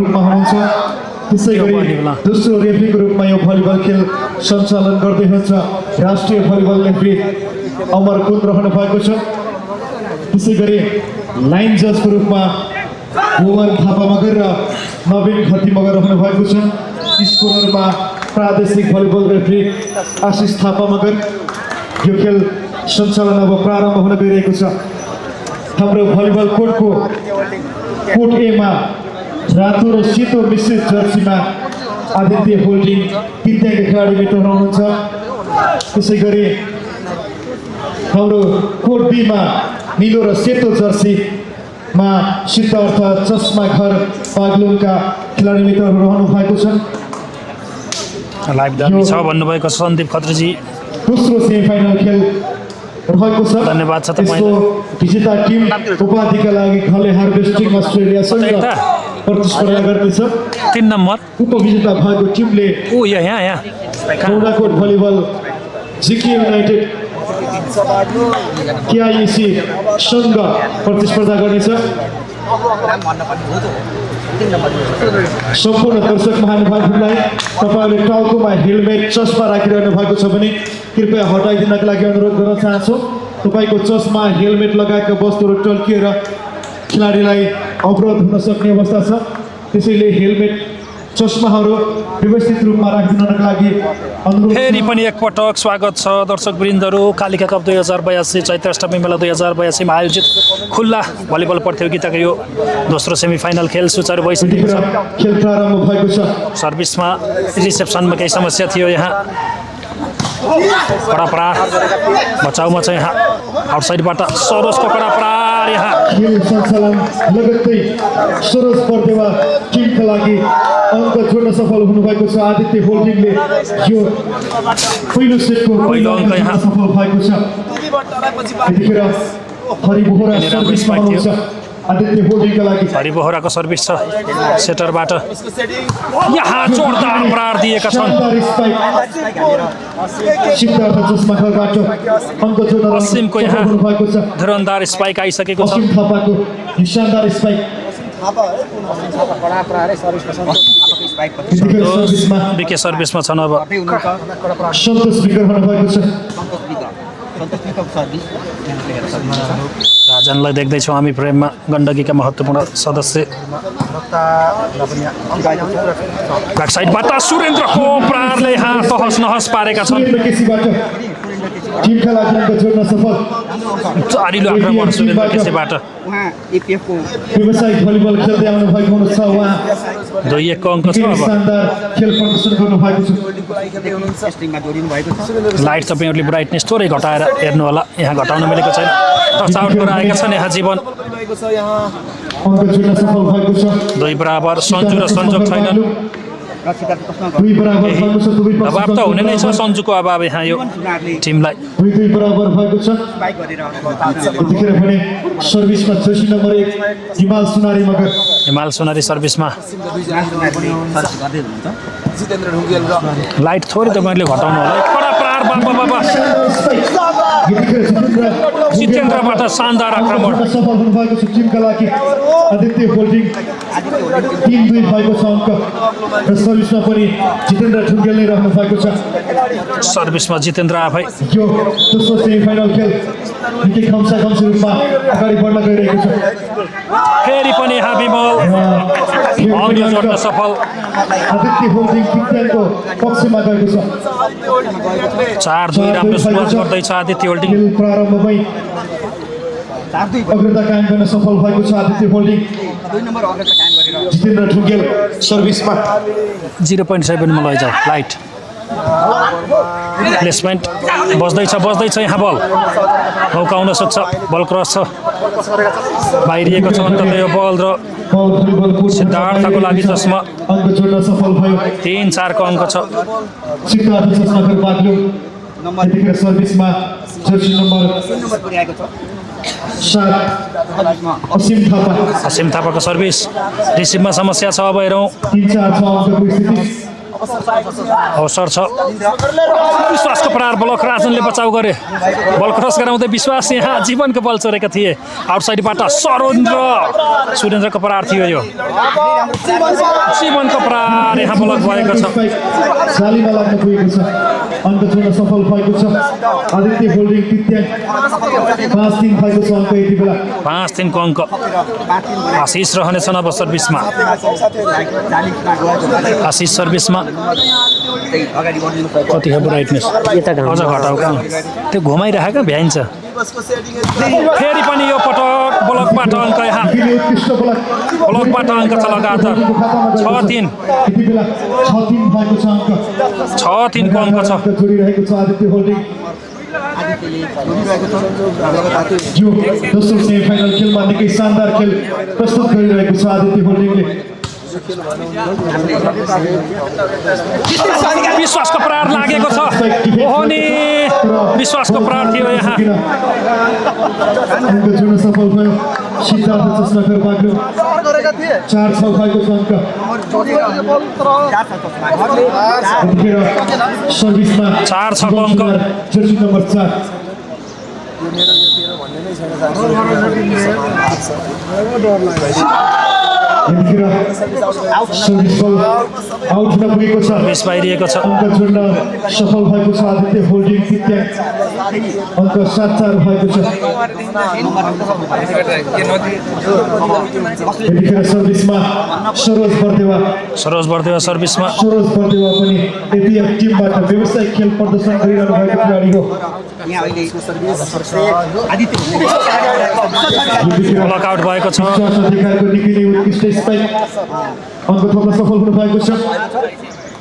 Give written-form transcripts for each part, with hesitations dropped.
रूपमा हुनुहुन्छ त्यसैगरी दोस्रो रेफ्रीको रूपमा यो भलिबल खेल सञ्चालन गर्दै हुनुहुन्छ राष्ट्रिय भलिबल रेफ्री अमर कुन्द रहनु भएको छ। त्यसैगरी लाइन जजको रूपमा भुवन थापा मगर र नवीन खती मगर रहनु भएको छ। स्कोरमा प्रादेशिक भलिबल रेफ्री आशिष थापा मगर। यो खेल सञ्चालन अब प्रारम्भ हुन गइरहेको छ। हाम्रो भलिबल कोर्टको कोर्ट एमा रातो र सेतो मिश्रित जर्सीमा आदित्य होल्डिङ दिव्याङ्ग खेलाडी मित्र हुनुहुन्छ। त्यसैगरी हाम्रो कोर्ट बीमा निलो र सेतो जर्सीमा सिद्धार्थ चस्मा घर बागलुङका खेलाडी मित्रहरू रहनु भएको छ। लाइभ दामी छ भन्नुभएको छ सन्दीप खत्रीजी। दोस्रो सेमिफाइनल खेल रहेको छ। धन्यवाद छ तपाईलाई। विजेता टिम उपाधिका लागि घले हार्भेस्टिङ अस्ट्रेलियासँग प्रतिस्पर्धा गर्दैछ। 3 नम्बर उपविजेता भएको टिमले यहाँ गौडाकोट भलिबल जिके युनाइटेड केआइसी सँग प्रतिस्पर्धा गर्नेछ। सम्पूर्ण दर्शक महानुभावहरूलाई तपाईँहरूले टाउकोमा हेलमेट चस्मा राखिरहनु भएको छ भने कृपया हटाइदिनका लागि अनुरोध गर्न चाहन्छु। तपाईँको चस्मा हेलमेट लगाएका वस्तुहरू टल्किएर खेलाडीलाई अवरोध हुन सक्ने अवस्था छ। त्यसैले हेलमेट चस्माहरू व्यवस्थित रूपमा राखिदिनका लागि अनुरोध। फेरि पनि एकपटक स्वागत छ दर्शकवृन्दहरू। कालिका कप 2082 चैत्र अष्टमी मेला 2082 मा आयोजित खुल्ला भलिबल प्रतियोगिताको यो दोस्रो सेमिफाइनल खेल सुचारू भइसकेको छ। खेल प्रारम्भ भएको छ। सर्भिसमा रिसेप्सनमा केही समस्या थियो। यहाँ कडा प्रहार बचाउमा चाहिँ यहाँ आउटसाइडबाट सरोजको कडा प्रहार। यहाँ खेल सञ्चालन लगत्तै सरोज पर्देवा टिमका लागि अङ्क जोड्न सफल हुनुभएको छ। आदित्य होल्डिङले यो पहिलो सेटको पहिलो अङ्क यहाँ सफल भएको छ। यतिखेर हरिबोहरा सर्भिसमा हुनुहुन्छ आदित्य होल्डिङका लागि। हरिबोहराको सर्भिस छ सेटरबाट। यहाँ जोरदार प्रहार दिएका छन्। सिद्धार्थ चस्मा घरबाट अङ्क जोड्न असीमको यहाँ भएको छ। धुरन्दार स्पाइक आइसकेको छ। असीम थापाको शानदार स्पाइक। बिके सर्भिसमा छन्। अब सन्तोष विकर हुनुभएको छ। राजनलाई देख्दैछौँ हामी प्रेममा। गण्डकीका महत्त्वपूर्ण सदस्य। ब्याक साइडबाट सुरेन्द्रको प्रहारले यहाँ तहस नहस पारेका छन्। टिमका लागि अङ्क जोड्न सफल। चारिलो आक्रमण सुरेन्द्र केसीबाट। व्यावसायिक भलिबल खेल्दै आउनु भएको हुनुहुन्छ उहाँ। 2-1 को अङ्क छ। अब शानदार खेल प्रदर्शन गर्नु भएको छ। लाइट तपाईँहरूले ब्राइटनेस थोरै घटाएर हेर्नु होला। यहाँ घटाउन मिलेको छैन। टच आउट गराएका छन् यहाँ जीवन। अङ्क जोड्न सफल भएको छ। 2 बराबर। सन्जु र संजोग छैनन्। दुई बराबर भएको छ। दुवै पक्ष दबाब त हुने नै छ सन्जुको अभाव यहाँ यो टिमलाई। 2-2 बराबर भएको छ। यतिखेर भने सर्भिसमा जर्सी नम्बर 1 हिमाल सुनारी मगर। हिमाल सुनारी सर्भिसमा। लाइट थोरै तपाईँहरूले घटाउनु होला। कडा प्रहार बाबा। जितेन्द्रबाट शानदार आक्रमण। सफल हुनुभएको छ टिमका लागि आदित्य होल्डिङ। 3-2 भएको छ अङ्क र सर्भिसमा पनि जितेन्द्र ढुङ्गेल नै रहनु भएको छ। सर्भिसमा जितेन्द्र आफै। यो दोस्रो सेमिफाइनल खेल निकै खम्सा-खम्सी रूपमा अगाडि बढ्न गइरहेको छ। फेरि पनि यहाँ विमल अङ्क जोड्न सफल। आदित्य होल्डिङ दिव्याङ्गको पक्षमा गएको छ। 4-2 राम्रो सुरुवात गर्दैछ आदित्य होल्डिङ। खेल प्रारम्भमै अग्रता कायम गर्न सफल भएको छ आदित्य होल्डिङ। जितेन्द्र ढुङ्गेल सर्भिसमा 0.7 मा लैजाऊ। लाइट प्लेसमेन्ट बज्दैछ यहाँ बल मौका हुन सक्छ। बल क्रस छ। बाहिरिएको छ अन्ततः यो बल र सिद्धार्थको लागि चस्मा। अङ्क जोड्न सफल भयो। 3-4 को अङ्क छ। सिद्धार्थ चस्मा घर बाग्लुङ। यतिखेर सर्भिसमा जर्सी नम्बर 7 असीम थापा। असीम थापाको सर्भिस। रिसिभमा समस्या छ। अब हेरौँ। 3-4 छ अङ्कको स्थिति। अवसर छ विश्वासको प्रहार ब्लक राजनले बचाउ गरे बल क्रस गराउँदै विश्वास यहाँ जीवनको बल चोरेका थिए आउटसाइडबाट सुरेन्द्रको प्रहार थियो यो जीवनको प्रहार यहाँ ब्लक भएको छ जालीमा लाग्न पुगेको छ अङ्क जोड्न सफल भएको छ आदित्य होल्डिङ तृतीय 5-3 भएको छ अङ्क यति बेला 5-3 को अङ्क आशिष रहनेछन् अब सर्भिसमा आशिष सर्भिसमा कति हो ब्राइटनेस अझ घटाउ त्यो घुमाइरहेको भ्याइन्छ फेरि पनि यो पटक ब्लकबाट अङ्क यहाँ ब्लकबाट अङ्क छ लगातार 6-3 यति बेला 6-3 भएको छ अङ्क 6-3 को अङ्क छ जोडिरहेको छ आदित्य होल्डिङ यो दोस्रो सेमी फाइनल खेलमा निकै शानदार खेल प्रस्तुत गरिरहेको छ आदित्य होल्डिङले विश्वासको प्रहार लागेको छ ओहनी विश्वासको प्रहार थियो यहाँ अङ्क जोड्न सफल भयो सिद्धार्थ चस्माकर बाग्लुङ 4-6 भएको छ अङ्क यतिखेर सर्भिसमा 4-6 को अङ्क जर्सी नम्बर 4 यतिखेर सर्भिस बल आउट हुन पुगेको छ मिस भइरहेको छ अङ्क जोड्न सफल भएको छ आदित्य होल्डिङ तृतीय अङ्क 7-4 भएको छ यतिखेर सर्भिसमा सरोज बर्देवा सर्भिसमा सरोज बर्देवा पनि एपिएफ टिमबाट व्यावसायिक खेल प्रदर्शन गरिरहनु भएको खेलाडी हो ब्लक आउट भएको छ अधिकारको निकै नै उत्कृष्ट स्पाइक अङ्क थप्न सफल हुनु भएको छ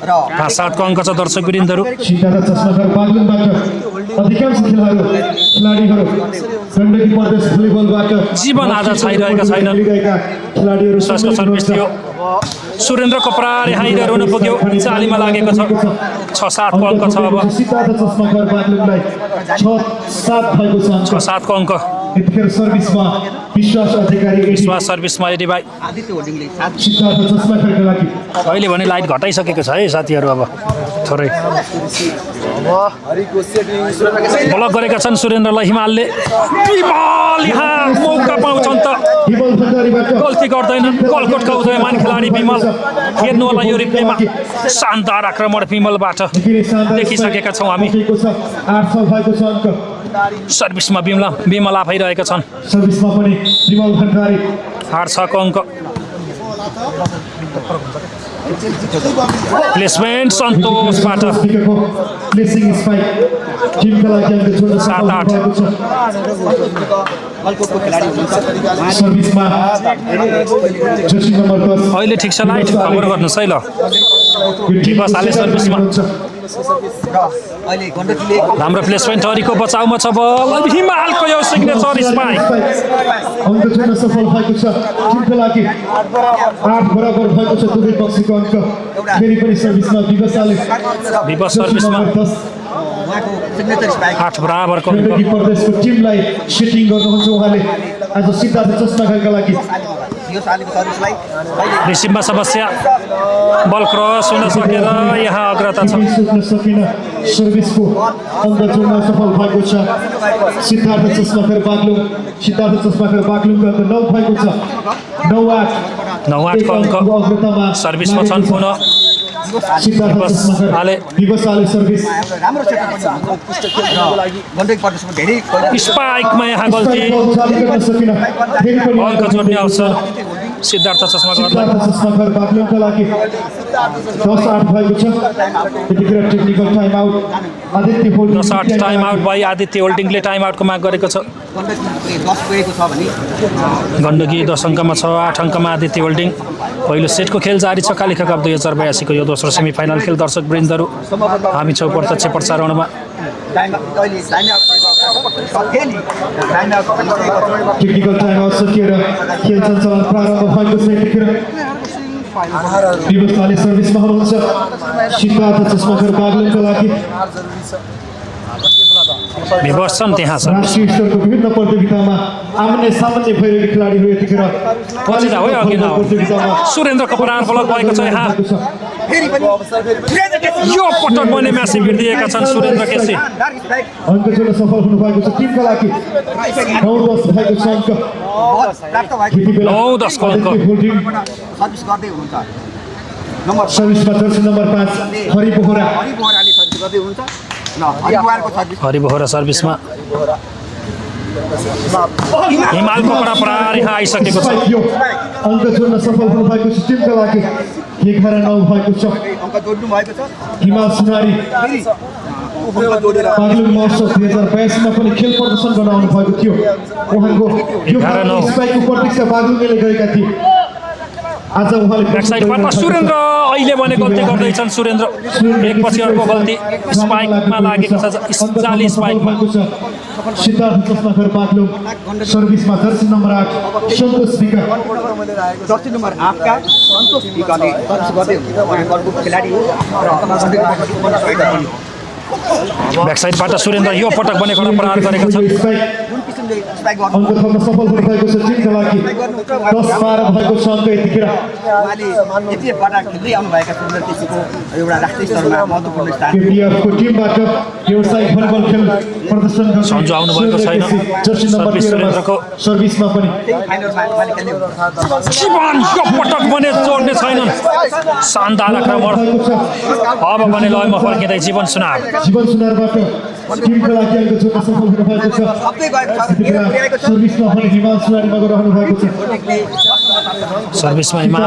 5-7 को अङ्क छ दर्शक वृन्दहरू सिद्धार्थ चस्माकर बाग्लुङबाट अधिकांश खेलाडीहरू गण्डकी प्रदेश भलिबलबाट जीवन आधा छाइरहेका छैनन् खेलाडीहरू विश्वासको सर्भिस थियो सुरेन्द्रको प्रहार यहाँ हुन पुग्यो चालीमा लागेको छ 6-7 को अङ्क छ अब सिद्धार्थ चस्माकर बाग्लुङलाई 6-7 भएको छ अङ्क 6-7 को अङ्क यतिखेर सर्भिसमा विश्वास अधिकारी विश्वास सर्भिसमा एडी भाइ सिद्धार्थ चस्माकरका लागि अहिले भने लाइट घटाइसकेको छ है साथीहरू अब थोरै ब्लक गरेका छन् सुरेन्द्रलाई हिमालले विमल यहाँ मौका पाउँछन् त हिमल भण्डारीबाट गल्ती गर्दैनन् गलकोटका उदयमान खेलाडी विमल हेर्नु होला यो रिप्लेमा शानदार आक्रमण विमलबाट देखिसकेका छौँ हामी 8-6 भएको छ अङ्क सर्भिसमा विमल आफै रहेका छन् सर्भिसमा पनि विमल भण्डारी 8-6 को अङ्क प्लेसमेन्ट सन्तोषबाट प्लेसिङ स्पाइक टिमका लागि अङ्क जोड्न सफल 7-8 भएको छ सर्भिसमा जर्सी नम्बर 10 अहिले ठिक छ लाइट खबर गर्नुहोस् है ल बसाले सर्भिसमा राम्रो प्लेसमेन्ट हरिको बचाउमा छ बल हिमालको यो सिग्नेचर स्पाइक अङ्क जोड्न सफल भएको छ टिमका लागि 8 बराबर भएको छ दुवै पक्षको अङ्क फेरि पनि सर्भिसमा विवश सर्भिसमा 8 बराबरको अङ्क गण्डकी प्रदेशको टिमलाई सेटिङ गर्नुहुन्छ उहाँले आज सिद्धार्थ चस्माकरका लागि रिसिभमा समस्या बल क्रस हुन सकेर यहाँ अग्रता छ सुत्न सकिन सर्भिसको अङ्क जोड्न सफल भएको छ सिद्धार्थ चस्माकर बाग्लुङको अङ्क 9 भएको छ 9-8 को अङ्क अग्रतामा सर्भिसमा छन् पुनः सिद्धार्थ चस्माकर विवशाले सर्भिस स्पाइकमा यहाँ गल्ती अङ्क जोड्ने अवसर सिद्धार्थ चस्माकर बाग्लुङका लागि 10-8 भएको छ यतिखेर technical time out Aditya holding 10-8 time out भई आदित्य होल्डिङले टाइम आउटको माग गरेको छ गण्डकी 10 अङ्कमा छ 8 अङ्कमा आदित्य होल्डिङ पहिलो सेटको खेल जारी छ कालिका कप 2082 को यो दोस्रो सेमी फाइनल खेल दर्शक वृन्दहरू हामी छौँ प्रत्यक्ष प्रसारणमा टेक्निकल टाइम आउट सकिएर खेल सञ्चालन प्रारम्भ भएको छ यतिखेर विवशाले सर्भिसमा हुनुहुन्छ सिद्धार्थ चस्माकर बाग्लुङका लागि विवश छन् त्यहाँ छ राष्ट्रिय स्तरको विभिन्न प्रतियोगितामा आम्ने सामान्य भइरहेको खेलाडीहरू यतिखेर पछि त हो अघि न सुरेन्द्रको प्रहार ब्लक भएको छ यहाँ यो पटक पनि म्यासिभ हिट दिएका छन् सुरेन्द्र केसी। अङ्क जोड्न सफल हुनुभएको छ टिमका लागि 9-10 भएको छ अङ्क। 9-10 को अङ्क। सर्भिसमा जर्सी नम्बर 5 हरि बोहरा। हरि बोहरा सर्भिसमा। हिमालको कडा प्रहार यहाँ आइसकेको छ। अङ्क जोड्न सफल हुनुभएको छ टिमका लागि 11-9 भएको छ। हिमाल सुनारी बागलुङ महोत्सव 2082 मा पनि खेल प्रदर्शन गर्न आउनु भएको थियो। उहाँको यो स्पाइकको प्रतीक्षा बागलुङले गरेका थिए। आज उहाँले ब्याकसाइडबाट सुरेन्द्र अहिले भने गल्ती गर्दैछन्। सुरेन्द्र एकपछि अर्को गल्ती स्पाइकमा लागेको छ। जाली स्पाइकमा सिद्धार्थ चस्माकर बागलुङ सर्भिसमा जर्सी नम्बर 8 सन्तोष विका। जर्सी नम्बर 8 का सन्तोष विकाले सर्भिस गर्दै हुन्छ। उहाँ अर्को खेलाडी हो र ब्याकसाइडबाट सुरेन्द्र यो पटक पनि कडा प्रहार गरेका छन्। अङ्क थप्न सफल हुनुभएको छ टिमका लागि 10-12 भएको छ अङ्क यतिखेर। केटीएफको टिमबाट व्यावसायिक भलिबल खेल प्रदर्शन गर्न सन्जु आउनुभएको छैन। जर्सी नम्बर 13 सुरेन्द्रको सर्भिसमा पनि जीवन यो पटक पनि जोड्ने छैनन्। शानदार आक्रमण। अब पनि लयमा फर्किँदै जीवन सुनार। जीवन सुनारबाट टिमका लागि अङ्क जोड्न सफल हुनुभएको छ। सर्भिसमा पनि हिमाल सुनारीमा रहनु भएको छ। सर्भिसमा हिमाल।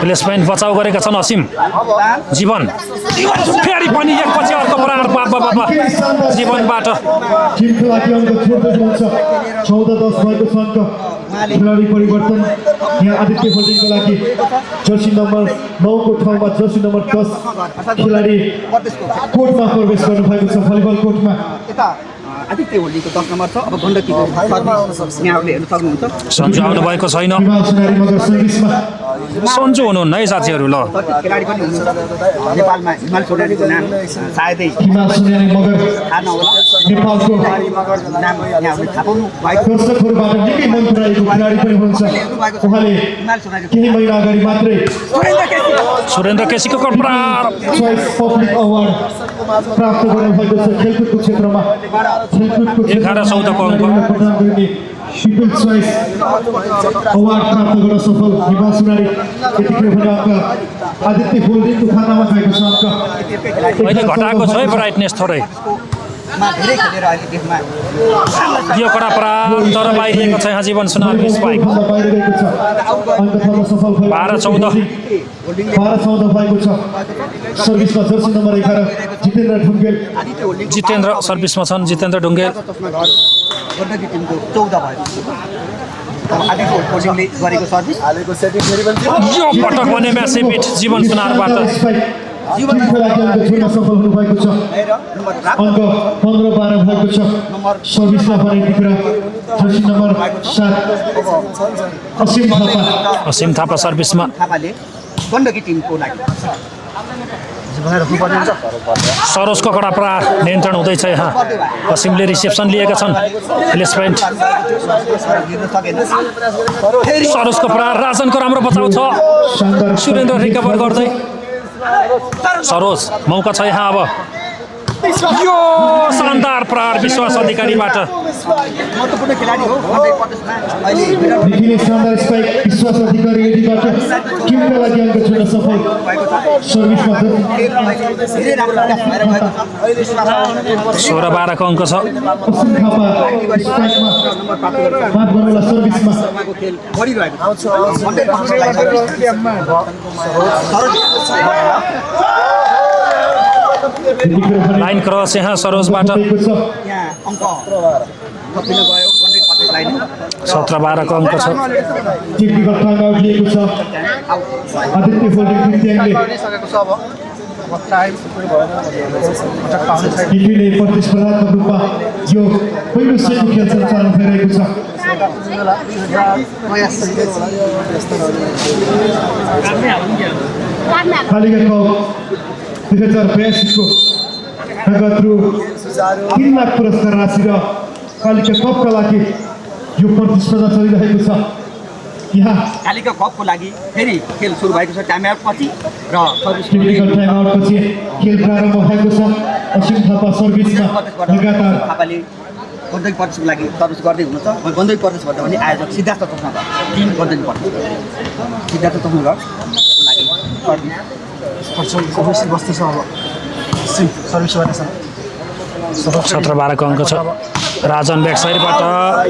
प्लेसमेन्ट बचाउ गरेका छन् असिम। जीवन फेरि पनि एकपछि अर्को प्रहार। बाबा जीवनबाट टिमका लागि अङ्क जोड्दै जान्छ। 14-10 भएको छ अङ्क। खेलाडी परिवर्तन यहाँ आदित्य होल्डिङको लागि जर्सी नम्बर 9 को ठाउँमा जर्सी नम्बर 10 खेलाडी कोर्टमा प्रवेश गर्नुभएको छ। भलिबल कोर्टमा आदित्य होलीको 10 नम्बर छ। अब गण्डकीको सर्भिस यहाँहरूले हेर्न सक्नुहुन्छ। सन्जु आउनुभएको छैन। हिमाल सुनारी मगर सर्भिसमा सन्जु हुनुहुन्न है साथीहरू। ल खेलाडी पनि हुनुहुन्छ नेपालमा हिमाल सुनारीको नाम सायदै हिमाल सुनारी मगर थाहा नहोला। नेपालको नाम यहाँहरूले थाहा पाउनु भएको दर्शकहरूबाट निकै मन पराएको खेलाडी पनि हुनुहुन्छ। उहाँले हिमाल सुनारी केही महिना अगाडि मात्रै सुरेन्द्र केसीको प्रहार। चोइस पब्लिक अवार्ड प्राप्त गर्नुभएको छ खेलकुदको क्षेत्रमा। खेलकुदको 11-14 को अङ्क। पिपल्स चोइस अवार्ड प्राप्त गर्न सफल हिमाल सुनारी। यतिखेर भने अङ्क आदित्य होल्डिङको खातामा गएको छ अङ्क। अहिले घटाएको छ है ब्राइटनेस थोरै। धेरै खेलेर अहिले देशमा यो कडा प्रहार तर बाहिरिएको छ यहाँ जीवन सुनारको स्पाइक। बाहिर गएको छ। अङ्क थप्न सफल भयो। 12-14 भएको छ। सर्भिसमा जर्सी नम्बर 11 जितेन्द्र ढुङ्गेल। जितेन्द्र सर्भिसमा छन्। जितेन्द्र ढुङ्गेल। गण्डकी टिमको 14 भएको आदित्य होलीले गरेको सर्भिस। यो पटक भने म्यासिभ हिट जीवन सुनारबाट। टिमको लागि अङ्क जोड्न सफल हुनुभएको छ। अङ्क 15-12 भएको छ। सर्भिसमा पनि यतिखेर जर्सी नम्बर 7 असिम थापा। असिम थापा सर्भिसमा। थापाले गण्डकी टिमको लागि सरोजको कडा प्रहार नियन्त्रण हुँदैछ यहाँ। असिमले रिसेप्सन लिएका छन्। प्लेसमेन्ट सरोजको प्रहार। राजनको राम्रो बचाउ छ। सुरेन्द्र रिकभर गर्दै। सरोज मौका छ यहाँ। अब यो शानदार प्रहार विश्वास अधिकारीबाट। महत्त्वपूर्ण खेलाडी हो प्रदेशमा अहिले देखिने शानदार स्पाइक विश्वास अधिकारी यदीबाट टिमका लागि अङ्क जोड्न सफल। सर्भिसमा धेरै राम्रो विकास भएर गएको छ। 16-12 को अङ्क छ। असिम थापा स्पाइकमा माफ गर्नुहोला सर्भिसमा खेल बढिरहेको छ। लाइन क्रस यहाँ सरोजबाट। यहाँ अङ्क थपिन गयो गण्डकी प्रदेशलाई 17-12 को अङ्क छ। टेक्निकल टाइम आउट लिएको छ आदित्य होल्डिङ टिमले। टिमले प्रतिस्पर्धात्मक रूपमा यो पहिलो सेटको खेल सञ्चालन भइरहेको छ। कालिका कप 2082 को नगद रु 3 लाख पुरस्कार राशि र कालिका कपका लागि यो प्रतिस्पर्धा चलिरहेको छ। यहाँ कालिका कपको लागि फेरि खेल सुरु भएको छ टाइम आउट पछि र सर्भिस टेक्निकल टाइम आउटपछि खेल प्रारम्भ भएको छ असीम थापा सर्भिसमा लगातार थापाले गण्डकी प्रदेशको लागि सर्भिस गर्दै हुनुहुन्छ गण्डकी प्रदेश भन्दा पनि आयोजक सिद्धार्थ चस्मागर टिम गण्डकी प्रदेश सिद्धार्थ चस्मागरको लागि सर्भिस बस्दैछ अब सर्भिसबाट 17-12 को अङ्क छ राजन ब्याक साइडबाट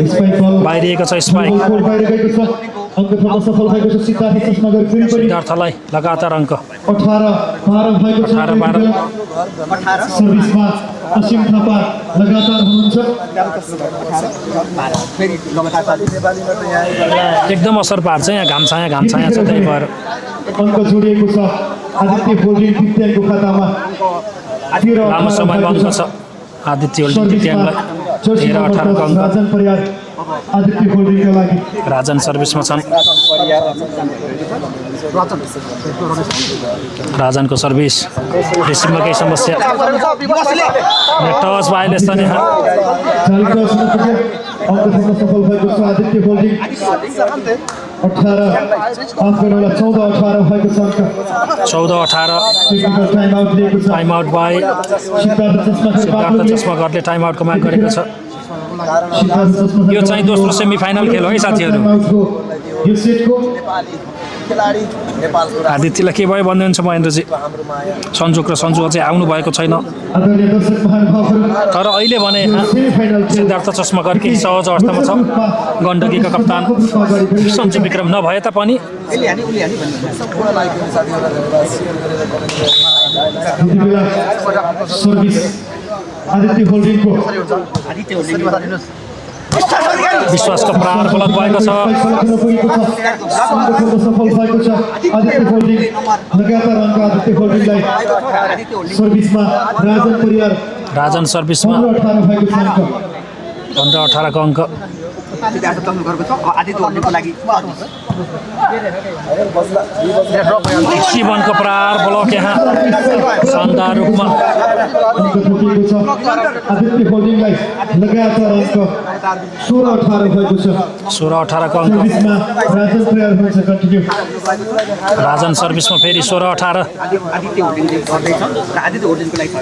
स्पाइक बल बाहिरिएको छ स्पाइक बल बाहिर गएको छ अङ्क थप्न सफल भएको छ सिद्धार्थ चस्मागर फेरि पनि सिद्धार्थलाई लगातार अङ्क 18-12 भएको छ 18-12 सर्भिसमा असीम थापा लगातार हुनुहुन्छ फेरि लगातार एकदम असर पार्छ यहाँ घाम छाया छ त्यही भएर अङ्क जोडिएको छ आदित्य होल्डिङ दित्याङको खातामा लामो समय बन्द छ आदित्य होल्डिङ दित्याङलाई 13-18 को अङ्क राजन परियार आदित्य होल्डिङका लागि राजन सर्भिसमा छन् राजनको सर्भिस रिसिभमा केही समस्या टच भाइलेसन यहाँ जाली टचमा पुग्यो अङ्क थप्न सफल भएको छ आदित्य होल्डिङ 14 भएको छ अङ्क 14-18 टेक्निकल टाइम आउट दिएको छ टाइम आउट बाई सिद्धार्थ चस्मागरले टाइम आउटको माग गरेको छ यो चाहिँ दोस्रो सेमिफाइनल खेल हो है साथीहरू यो सेटको आदित्यलाई के भयो भन्नुहुन्छ महेन्द्रजी सन्जोक र सन्जु अझै आउनु भएको छैन आदरणीय दर्शक महानुभावहरू तर अहिले भने यहाँ सेमिफाइनल सिद्धार्थ चस्मागर केही सहज अवस्थामा छ गण्डकीका कप्तान सञ्जु विक्रम नभए तापनि यति बेला सर्भिस आदित्य होल्डिङको विश्वासको प्रहार ब्लक भएको छ सफल भएको छ आदित्य होल्डिङ लगातार अङ्क आदित्य होल्डिङलाई सर्भिसमा राजन परियार राजन सर्भिसमा 18 भएको छ अङ्क 15-18 को अङ्क सिद्धार्थ चस्मागरको छ आदित्य होल्डिङको लागि जीवनको प्रहार ब्लक यहाँ शानदार रूपमा अङ्क थपिएको छ आदित्य होल्डिङलाई लगातार अङ्क 16-18 भएको छ 16-18 को अङ्क सर्भिसमा राजन परियार हुन्छ कन्टिन्यू राजन सर्भिसमा फेरि 16-18 आदित्य होल्डिङले गर्दैछ र आदित्य होल्डिङको लागि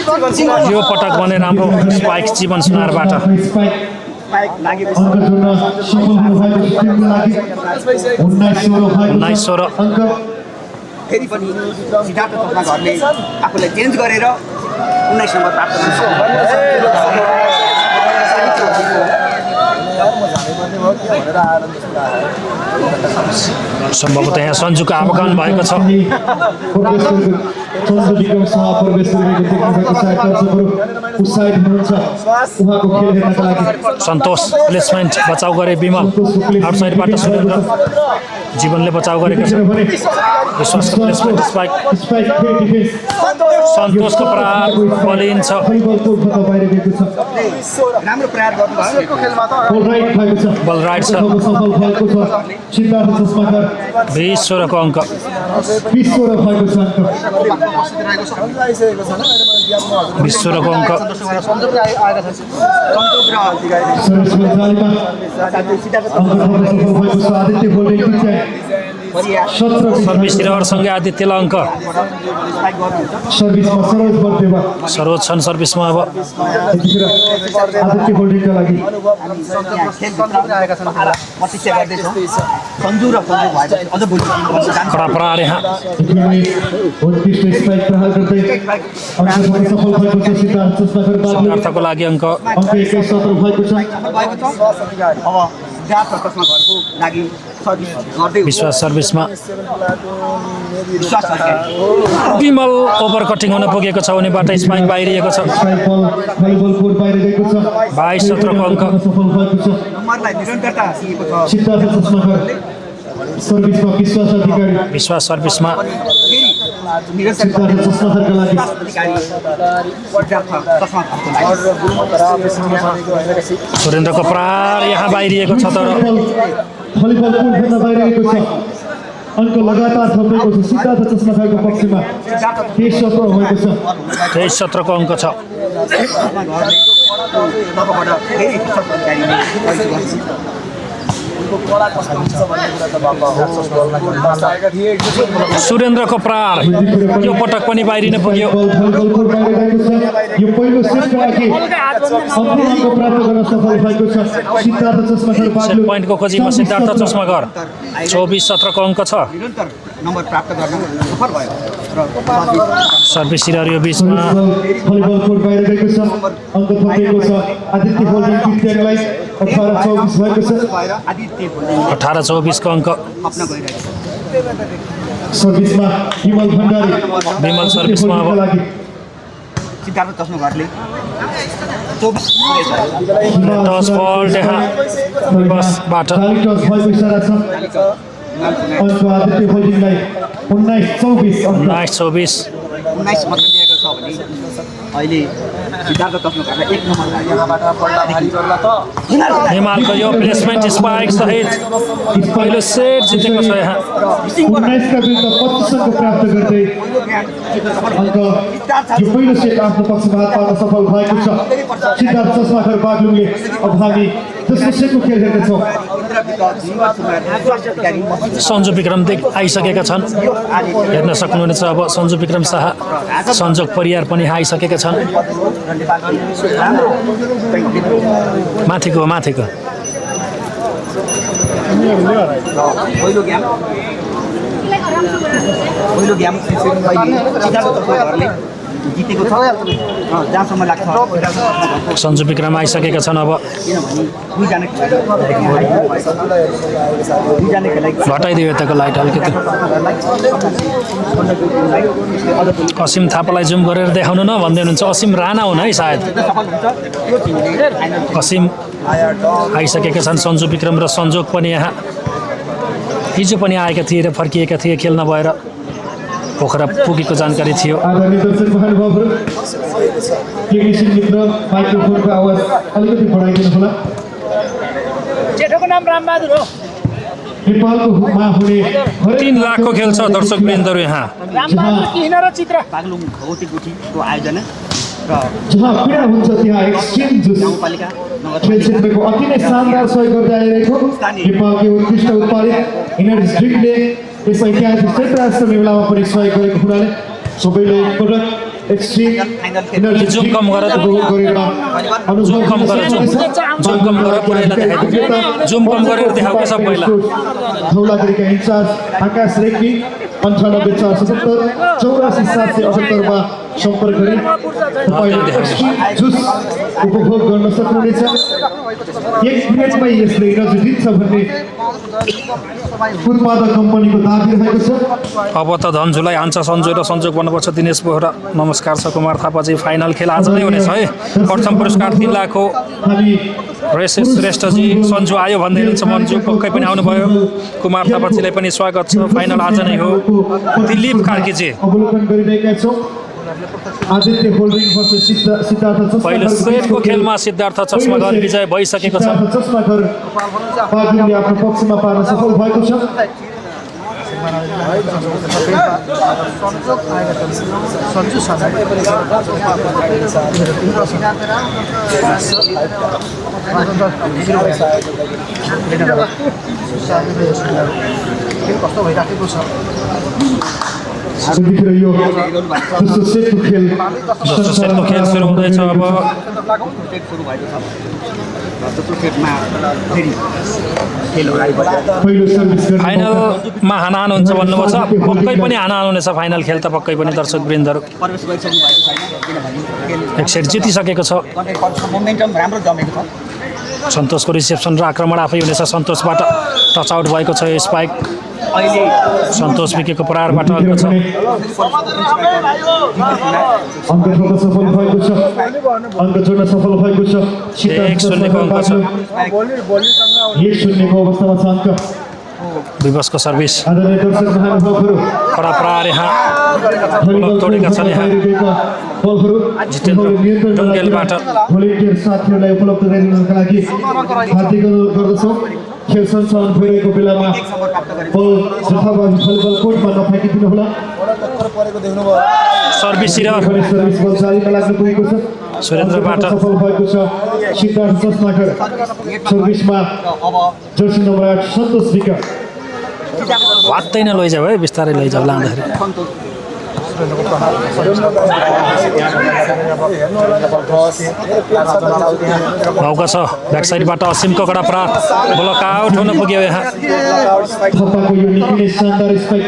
यो पटक भने राम्रो स्पाइक जीवन सुनारबाट स्पाइक लागेको अङ्क जोड्न सफल हुनुभएको छ टिमको लागि 19-16 अङ्क फेरि पनि सिद्धार्थ चस्मागरले आफूलाई चेन्ज गरेर 19 नम्बर प्राप्त सम्भवतः यहाँ सन्जुको आवागमन भएको छ चन्द्र विक्रम शाह प्रवेश गरिरहेको देख्नुभएको छ दर्शकहरू उत्साहित हुनुहुन्छ उहाँको खेल हेर्नका लागि सन्तोष प्लेसमेन्ट बचाउ गरे विमल आउटसाइडबाट सुरेन्द्र जीवनले बचाउ गरेको छ विश्वासको प्लेसमेन्ट स्पाइक सन्तोषको प्रहार बलिन्छ राम्रो प्रयास गर्नुभयो बल राइट छ सफल भएको छ सिद्धार्थ चस्मागर 20-16 को अङ्क 20-16 भएको छ अङ्क 20-16 को अङ्क सर्भिसमा जालीमा अङ्क थप्न सफल भएको छ आदित्य होल्डिङ सर्भिस हिरोहरूसँगै आदित्यलाई अङ्क सर्भिसमा सरोज बर्देवा सरोज छन् सर्भिसमा अब यतिखेर आदित्य होल्डिङका लागि प्रतीक्षा गर्दैछौँ सन्जु र सन्जु भएपछि अझ भोलि कडा प्रहार यहाँ एकदमै उत्कृष्ट स्पाइक प्रहार गर्दै अङ्क थप्न सफल भएको छ सिद्धार्थ चस्मागरबाट सिद्धार्थको लागि अङ्क 21-17 भएको छ अब सिद्धार्थ चस्मागरको लागि सर्भिस गर्दै विश्वास सर्भिसमा विश्वास विमल ओभर कटिङ हुन पुगेको छ उनीबाट स्पाइक बाहिरिएको छ स्पाइक बल भलिबल बाहिर गएको छ 22-17 को अङ्क सफल भएको छ नम्बरलाई निरन्तरता दिएको छ सिद्धार्थ चस्मागर सर्भिसमा विश्वास अधिकारी विश्वास सर्भिसमा फेरि निरन्तरता सिद्धार्थ चस्मागरका लागि अधिकारी सिद्धार्थ चस्मागरको लागि सुरेन्द्रको प्रहार यहाँ बाहिरिएको छ तर भलिबल पुलभन्दा बाहिरिएको छ अङ्क लगातार थपेको छ सिद्धार्थ चस्मागरको पक्षमा 23-17 भएको छ 23-17 को अङ्क छ तबबाट फेरि सर्भ अधिकारी सुरेन्द्रको प्रहार यो पटक पनि बाहिरिन पुग्यो यो पहिलो सेटका लागि अङ्क प्राप्त गर्न सफल भएको छ सिद्धार्थ चस्माकर सेट बाग्लुङ पोइन्टको खोजीमा सिद्धार्थ चस्माकर 24-17 को अङ्क छ निरन्तर नम्बर प्राप्त गर्न सफल भयो र सर्भिस सिरर यो बिचमा भलिबल कोर्ट बाहिर गएको छ अङ्क थपिएको छ आदित्य होल्डिङ टिमलाई 18-24 भएको छ भएर आदित्य भोल्डिङ 18-24 को अङ्क थप्न गइरहेको सर्भिसमा विमल भण्डारी विमल सर्भिसमा अब लागि सिद्धार्थ चस्माकरले 24 टस बल त्यहाँ बसबाट टस भएको इसारा छ अङ्क आदित्य होल्डिङलाई 19-24 अङ्क 19-24 19 मात्र दिएको छ भने अहिले सिद्धार्थ चस्माकरलाई 1 नम्बर हिमालको यो प्लेसमेन्ट स्पाइक सहित पहिलो सेट जितेको छ यहाँ 19 का विरुद्ध 25 अङ्क प्राप्त गर्दै अङ्क यो पहिलो सेट आफ्नो पक्षमा हात पार्न सफल भएको छ सिद्धार्थ चस्माकर बाग्लुङले अब हामी दोस्रो सेटको खेल हेर्नेछौँ सन्जु विक्रम आइसकेका छन् हेर्न सक्नुहुनेछ अब सन्जु विक्रम शाह संजोग परियार पनि आइसकेका छन् माथिको पहिलो गेम सिद्धार्थ चस्माकरले जितेको छ जहाँसम्म लाग्छ सन्जु विक्रम आइसकेका छन् अब दुईजना खेलाडी घटाइदियो यताको लाइट अलिकति असीम थापालाई जुम गरेर देखाउनु न भन्दै हुनुहुन्छ असीम राणा हुन् है सायद सफल हुन्छ त्यो टिमले असीम आइसकेका छन् सन्जु विक्रम र संजोग पनि यहाँ हिजो पनि आएका थिए र फर्किएका थिए खेल्न भएर पोखरा पुगेको जानकारी थियो आदरणीय दर्शक महानुभावहरू टेक्निसियन मित्र माइक्रोफोनको आवाज अलिकति बढाइदिनु होला जेठोको नाम रामबहादुर हो नेपालको मा हुने 3 लाखको खेल छ दर्शक वृन्दहरू यहाँ रामबहादुर किन र चित्र बागलुङ भौतिक गुठीको आयोजना र जहाँ पीडा हुन्छ त्यहाँ एक्सट्रिम जुस गाउँपालिका खेल क्षेत्रको अति नै शानदार सहयोग गर्दै आइरहेको नेपालको उत्कृष्ट उत्पादित इनर्जी ड्रिङ्कले यस ऐतिहासिक क्षेत्र मेलामा पनि सहयोग गरेको हुनाले सबैले एकपटक एक्सट्रिम इनर्जी जुम कम गरेर जुम कम गरेर पुरैलाई देखाइदियो जुम कम गरेर देखाएको छ पहिला धौलागिरीका इन्चार्ज आकाश रेग्मी 98-477 84-778 मा सम्पर्क गरी तपाईले जुस उपभोग गर्न सक्नुहुनेछ 1 मिनेटमै यसले इनर्जी दिन्छ भन्ने उत्पादक कम्पनीको दाबी रहेको छ अब त धन्जुलाई हान्छ सन्जु र संजोग बन्नुपर्छ दिनेश बोहरा नमस्कार छ कुमार थापाजी फाइनल खेल आज नै हुनेछ है प्रथम पुरस्कार 3 लाख हो हामी रेसेस श्रेष्ठजी सन्जु आयो भन्दै हुनुहुन्छ मन्जु पक्कै पनि आउनुभयो कुमार थापाजीलाई पनि स्वागत छ फाइनल आज नै हो दिलीप कार्कीजी अवलोकन गरिरहेका छौँ आदित्य होल्डिङ भर्सेस सिद्धार्थ चस्माकर पहिलो सेटको खेलमा सिद्धार्थ चस्माकर विजय भइसकेको छ सिद्धार्थ चस्माकर बाग्लुङले आफ्नो पक्षमा पार्न सफल भएको छ कस्तो भइराखेको छ यतिखेर यो दोस्रो सेटको खेल दोस्रो सेटको खेल सुरु हुँदैछ अब सुरु भएको छ र दोस्रो सेटमा फेरि खेलहरू आइरहेको पहिलो सर्भिस गर्ने फाइनलमा हानाहान हुन्छ भन्नुभएको छ पक्कै पनि हानाहान हुनेछ फाइनल खेल त पक्कै पनि दर्शक वृन्दहरू प्रवेश गरिसक्नु भएको छैन किनभने खेल एक सेट जितिसकेको छ कन्टेन्टको मोमेन्टम राम्रो जमेको छ सन्तोषको रिसेप्सन र आक्रमण आफै हुनेछ सन्तोषबाट टच आउट भएको छ यो स्पाइक अहिले सन्तोष विकेको प्रहारबाट अल्को छ अङ्क जोड्न सफल भएको छ अङ्क जोड्न सफल भएको छ 1-0 को अङ्क छ 1-0 को अवस्थामा छ अङ्क विवशको सर्भिस आदरणीय दर्शक महानुभावहरू कडा प्रहार यहाँ ब्लक तोडेका छन् यहाँ जितेन्द्र ढुङ्गेलबाट भोलिन्टियर साथीहरूलाई उपलब्ध गराइदिनुका लागि हार्दिक अनुरोध गर्दछौँ खेल सञ्चालन भइरहेको बेलामा बल जथाभावी भलिबल कोर्टमा नफ्याँकिदिनु होला सर्भिस र सर्भिस बल जारीमा लाग्न पुगेको छ सुरेन्द्रबाट सफल भएको छ सिद्धार्थ चस्माकर सर्भिसमा अब जर्सी नम्बर 8 सन्तोष विका वात्तै नै लैजाऊ है बिस्तारै लैजाऊ लाँदाखेरि सन्तोष मौका छ ब्याक साइडबाट असीम ककडा प्रात ब्लक आउट हुन पुग्यो यहाँ थप्पाको यो निकै नै शानदार स्पाइक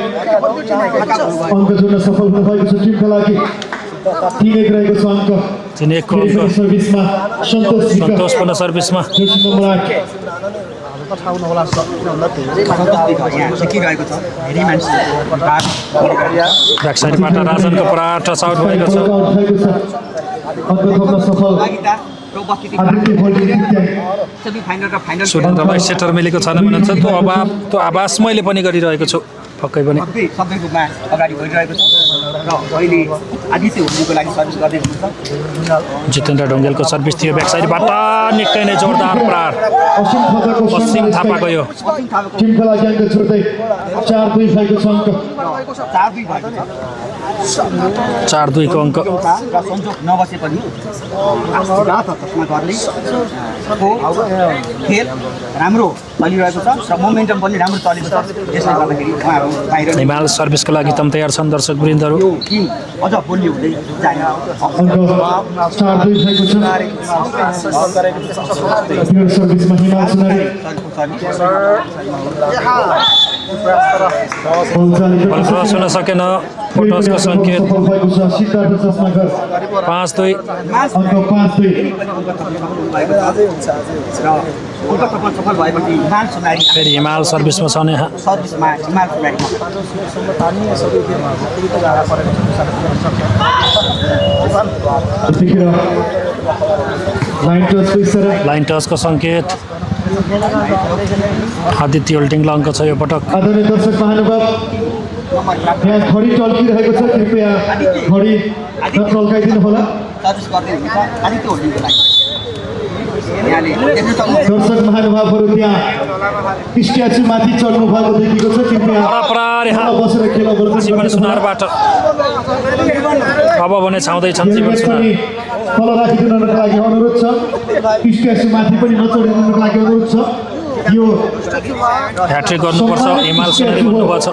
अङ्क जोड्न सफल हुनुभएको छ टिमका लागि 3-1 रहेको छ अङ्क 3-1 को फेरि अङ्क पनि सर्भिसमा सन्तोष विका सन्तोष पुनः सर्भिसमा जर्सी नम्बर 8 यहाँ सिकिरहेको छ रिमान्ड ब्याक साइडबाट राजनको पराट टच आउट भएको छ आउट भएको छ अङ्क थप्न सफल आदित्य भोल्टी सेमिफाइनल र फाइनल सुरेन्द्रलाई सेटर मिलेको छैन भन्नुहुन्छ त्यो आभास मैले पनि गरिरहेको छु पक्कै पनि सबै रूपमा अगाडि बढिरहेको छ र अहिले आदित्य हुनुको लागि सर्भिस गर्दै हुनुहुन्छ जितेन्द्र ढुङ्गेलको सर्भिस थियो ब्याक साइडबाट निकै नै जोरदार प्रहार असीम थापाको असीम थापाको यो टिमका लागि अङ्क जोड्दै 4-2 भएको छ अङ्क 4-2 भएको छ 4-2 को अङ्क र संजोग नबसे पनि चस्मा गर्ने खेल राम्रो चलिरहेको छ र मोमेन्टम पनि राम्रो चलेको छ यसले गर्दाखेरि उहाँहरू बाहिर हिमाल सर्भिसको लागि तम तयार छन् दर्शक वृन्दहरू यो टिम अझ बलियो हुँदै जाने अङ्क 4-2 भएको छ प्लेयर सर्भिसमा हिमाल सुनारी बल क्रस हुन सकेन फोटोजको सङ्केत सफल भएको छ सिद्धार्थ चस्माकर 5-2 अङ्क 5-2 सफल भएपछि हिमाल सुनारी फेरि हिमाल सर्भिसमा छन् यहाँ सर्भिसमा हिमाल सुनारी यतिखेर लाइन टचको इसारा लाइन टचको सङ्केत आदित्य होल्टिङलाई अङ्क छ यो पटक आदरणीय दर्शक महानुभाव यहाँ घडी टल्किरहेको छ कृपया घडी टल्काइदिनु होला सर्भिस गर्दै हुनुहुन्छ आदित्य होल्डिङको लागि यहाँले देख्न सक्नुहुन्छ दर्शक महानुभावहरू त्यहाँ स्ट्याचु माथि चढ्नु भएको देखिएको छ कृपया प्रहार यहाँ तल बसेर खेल जीवन सुनारबाट अब भने छाउँदैछन् जीवन सुनार तल राखिदिनको लागि अनुरोध छ स्ट्याचु माथि पनि नचढिदिनुको लागि अनुरोध छ यो ह्याट्रिक गर्नुपर्छ हिमाल सुनारी भन्नुभएको छ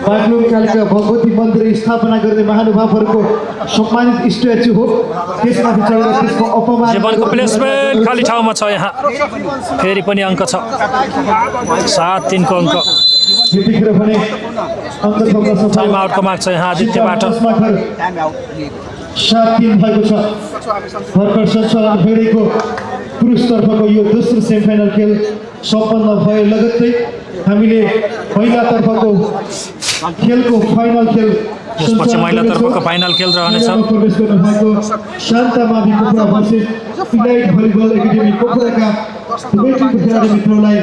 बागलुङ कालिका भगवती मन्दिर स्थापना गर्ने महानुभावहरूको सम्मानित स्ट्याचु हो त्यसमाथि चढेर त्यसको अपमान जीवनको प्लेसमेन्ट खाली ठाउँमा छ यहाँ फेरि पनि अङ्क छ 7-3 को अङ्क यतिखेर भने अङ्क थप्न सफल टाइम आउटको माग छ यहाँ आदित्यबाट टाइम आउट लिएको 7-3 भएको छ भर्खर सञ्चालन फेरिको पुरुषतर्फको यो दोस्रो सेमिफाइनल खेल सम्पन्न भए लगत्तै हामीले महिलातर्फको खेलको फाइनल खेल त्यसपछि महिलातर्फको फाइनल खेल रहनेछ प्रवेश गर्नुभएको शान्ता मावि Pokhara versus elite volleyball academy पोखराका दुवै टिमको खेलाडी मित्रहरूलाई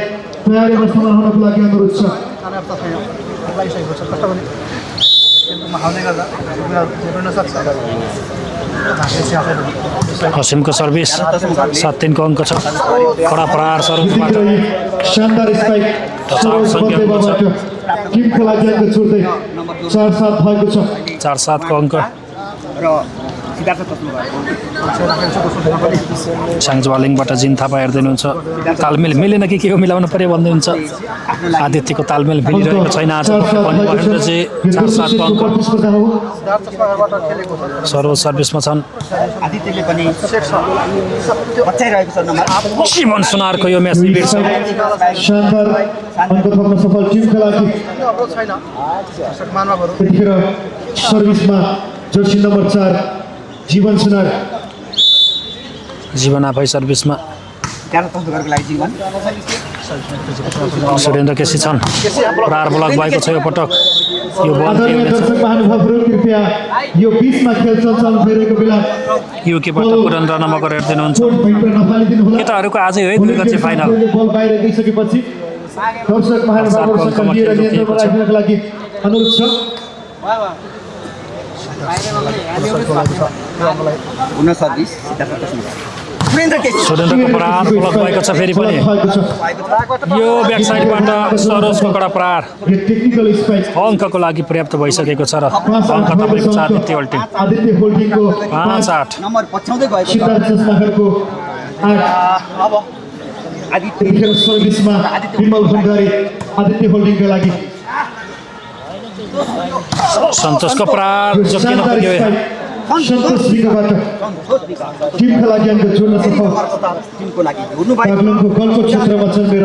तयारी अवस्थामा रहनको लागि अनुरोध छ असीमको सर्भिस 7-3 को अङ्क छ कडा प्रहार सरोजबाट शानदार स्पाइक टिमको लागि अङ्क जोड्दै 4-7 भएको छ 4-7 को अङ्क र सिद्धार्थ चस्मा भएको साङज्वालिङबाट जिन थापा हेर्दै हुनुहुन्छ तालमेल मिलेन कि के हो मिलाउनु पर्यो भन्दै हुन्छ आदित्यको तालमेल मिलिरहेको छैन आज पनि महेन्द्रजी 4-7 को अङ्क सरोज सर्भिसमा छन् आदित्यले पनि बचाइरहेको छ नम्बर जीवन सुनारको यो म्याच बिर्छ शानदार अङ्क थप्न सफल टिमका लागि यतिखेर सर्भिसमा जर्सी नम्बर 4 जीवन सुनार जीवन आफै सर्भिसमा सुरेन्द्र केसी छन् प्रहार ब्लक भएको छ यो पटक यो बल आदरणीय दर्शक महानुभावहरू कृपया यो बीचमा खेल सञ्चालन भइरहेको बेला युकेबाट पुरन रन मगर हेर्दै हुनुहुन्छ कोर्ट भित्र नफालिदिनु होला केटाहरूको आजै है 2 गते फाइनल बल बाहिर गइसकेपछि दर्शक महानुभावहरूसँग लिएर नियन्त्रणमा राख्नको लागि अनुरोध छ हुन सर्भिस सिद्धार्थ चस्मा सुरेन्द्र केसी सुरेन्द्रको प्रहार ब्लक भएको छ फेरि पनि भएको छ यो ब्याक साइडबाट सरोजको कडा प्रहार यो टेक्निकल स्पाइक अङ्कको लागि पर्याप्त भइसकेको छ र अङ्क तपाईँको छ आदित्य होल्टिङ आदित्य होल्डिङको 5-8 नम्बर पछ्याउँदै गएको छ सिद्धार्थ चस्माखरको 8 अब आदित्य त्यतिखेर सर्भिसमा विमल भण्डारी आदित्य होल्डिङका लागि सन्तोषको प्रहार जोकिन शानदार पुग्यो स्पाइक सन्तोष विकबाट टिमका लागि अङ्क जोड्न सफल टिमको लागि हुनु भयो काभ्रेको गलको क्षेत्रमा जन्मेर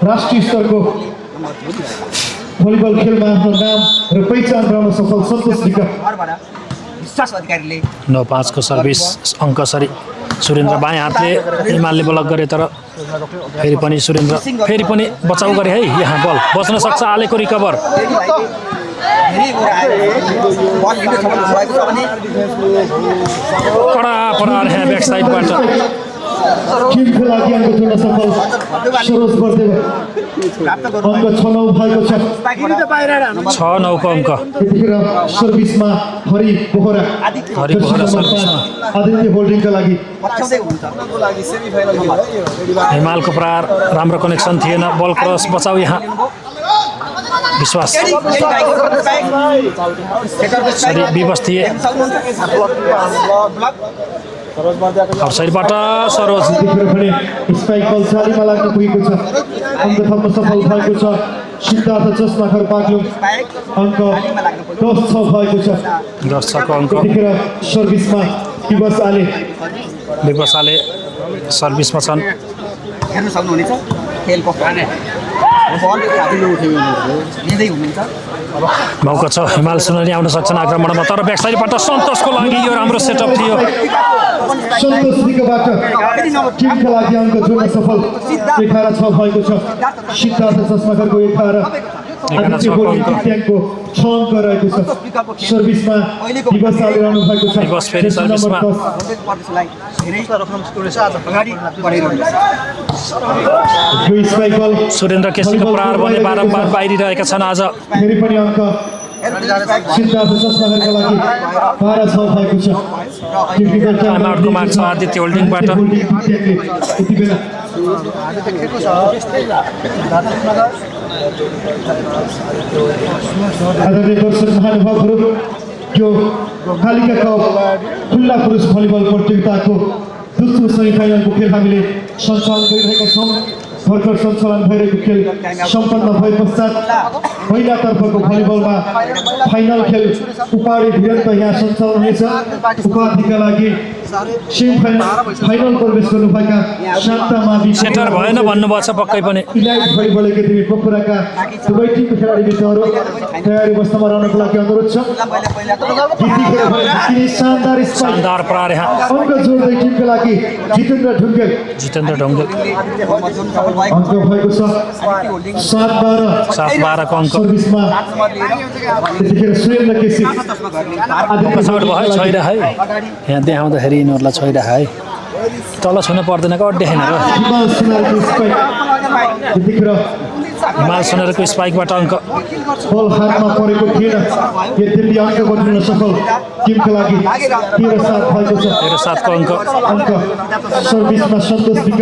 राष्ट्रिय स्तरको भलिबल खेलमा आफ्नो नाम र पहिचान बनाउन सफल सन्तोष विक घरबाट विश्वास अधिकारीले 9-5 को सर्भिस अङ्क सरी सुरेन्द्र बायाँ हातले हिमालले ब्लक गरे तर फेरि पनि सुरेन्द्र फेरि पनि बचाउ गरे है यहाँ बल बच्न सक्छ आलेको रिकभर बल लिनु सफल भएको छ भने कडा प्रहार यहाँ ब्याक साइडबाट टिमका लागि अङ्क जोड्न सफल सरोज बर्देव प्राप्त गर्नु अङ्क 6-9 भएको छ 6-9 को अङ्क त्यतिखेर सर्भिसमा हरि बोहरा हरि बोहरा सर्भिसमा आदित्य होल्डिङका लागि पछ्याउँदै हुनुहुन्छ हिमालको प्रहार राम्रो कनेक्सन थिएन बल क्रस बचाउ यहाँ विश्वास सरी विवश थिए अवसरबाट सरोज त्यतिखेर भने स्पाइक बल चालीमा लाग्न पुगेको छ अङ्क थप्न सफल भएको छ सिद्धार्थ चस्माखर बाग्लुङ अङ्क 10-6 भएको छ 10 को अङ्क त्यतिखेर सर्भिसमा दिवस आले विवशाले सर्भिसमा छन् हेर्न सक्नुहुनेछ खेल कस्तो लिँदै हुनुहुन्छ मौका छ हिमाल सुनरी आउन सक्छन् आक्रमणमा तर ब्याक साइडबाट सन्तोषको लागि यो राम्रो सेटअप थियो सन्तोष विकबाट टिमका लागि अङ्क जोड्न सफल 11-6 भएको छ सिद्धार्थ चस्माखरको 11 आदित्य होल्डिङ ट्याङ्कको 6 अङ्क रहेको छ सर्भिसमा दिवस आले रहनु भएको छ दिवस फेरि सर्भिसमा प्रदेशलाई धेरै अगाडि बढाइरहनु यो स्पाइक बल सुरेन्द्र केसीको प्रहार भने बारम्बार बाहिरिरहेका छन् आज फेरि पनि अङ्क सिद्धार्थ चस्माखरका लागि 12-6 भएको छ टेक्निकल टाइम आउटको माग छ आदित्य होल्डिङबाट यति बेला आदरणीय दर्शक महानुभावहरू यो कालिका कप खुल्ला पुरुष भलिबल प्रतियोगिताको दोस्रो सेमी फाइनलको खेल हामीले सञ्चालन गरिरहेका छौँ भर्खर सञ्चालन भइरहेको खेल सम्पन्न भए पश्चात महिलातर्फको भलिबलमा फाइनल खेल उपाधि भिडन्त यहाँ सञ्चालन हुनेछ उपाधिका लागि सेमी फाइनल प्रवेश गर्नुभएका शान्ता मावि सेटर भएन भन्नुभएको छ पक्कै पनि इलाइट भलिबल एकाडेमी पोखराका दुवै टिमका खेलाडी मित्रहरू तयारी अवस्थामा रहनको लागि अनुरोध छ यतिखेर भने शानदार स्पाइक शानदार प्रहार यहाँ अङ्क जोड्दै टिमका लागि जितेन्द्र ढुङ्गेल जितेन्द्र ढुङ्गेल अङ्क भएको छ 7-12 7-12 को अङ्क सर्भिसमा त्यतिखेर सुरेन्द्र केसी पछाडि भयो छोइरह है यहाँ देखाउँदाखेरि यिनीहरूलाई छोइरह है तल छुन पर्दैन का अड्डे छैन र हिमाल सुनारको स्पाइक त्यतिखेर हिमाल सुनेरको स्पाइकबाट अङ्क बल हातमा परेको थिएन यद्यपि अङ्क बदलिन सफल टिमका लागि 13-7 भएको छ 13-7 को अङ्क अङ्क सर्भिसमा सन्तोष विक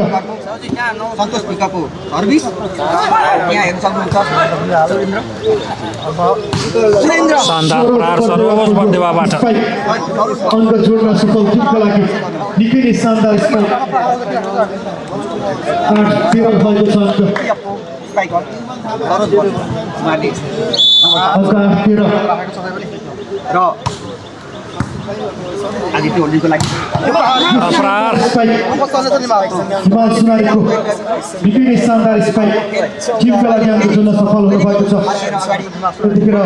सन्तोष विकाको सर्भिस यहाँ हेर्न सक्नुहुन्छ सुरेन्द्र शानदार प्रहार सरोज बर्देवाबाट स्पाइक अङ्क जोड्न सफल टिमका लागि निकै नै शानदार स्पाइक 8-13 भएको छ अङ्क स्पाइकर सरोज कुमारले अङ्क 8-13 र आदित्य होल्डिङको लागि प्रहार स्पाइक हिमाल सुनारीको निकै नै शानदार स्पाइक टिमका लागि अङ्क जोड्न सफल हुनुभएको छ त्यतिखेर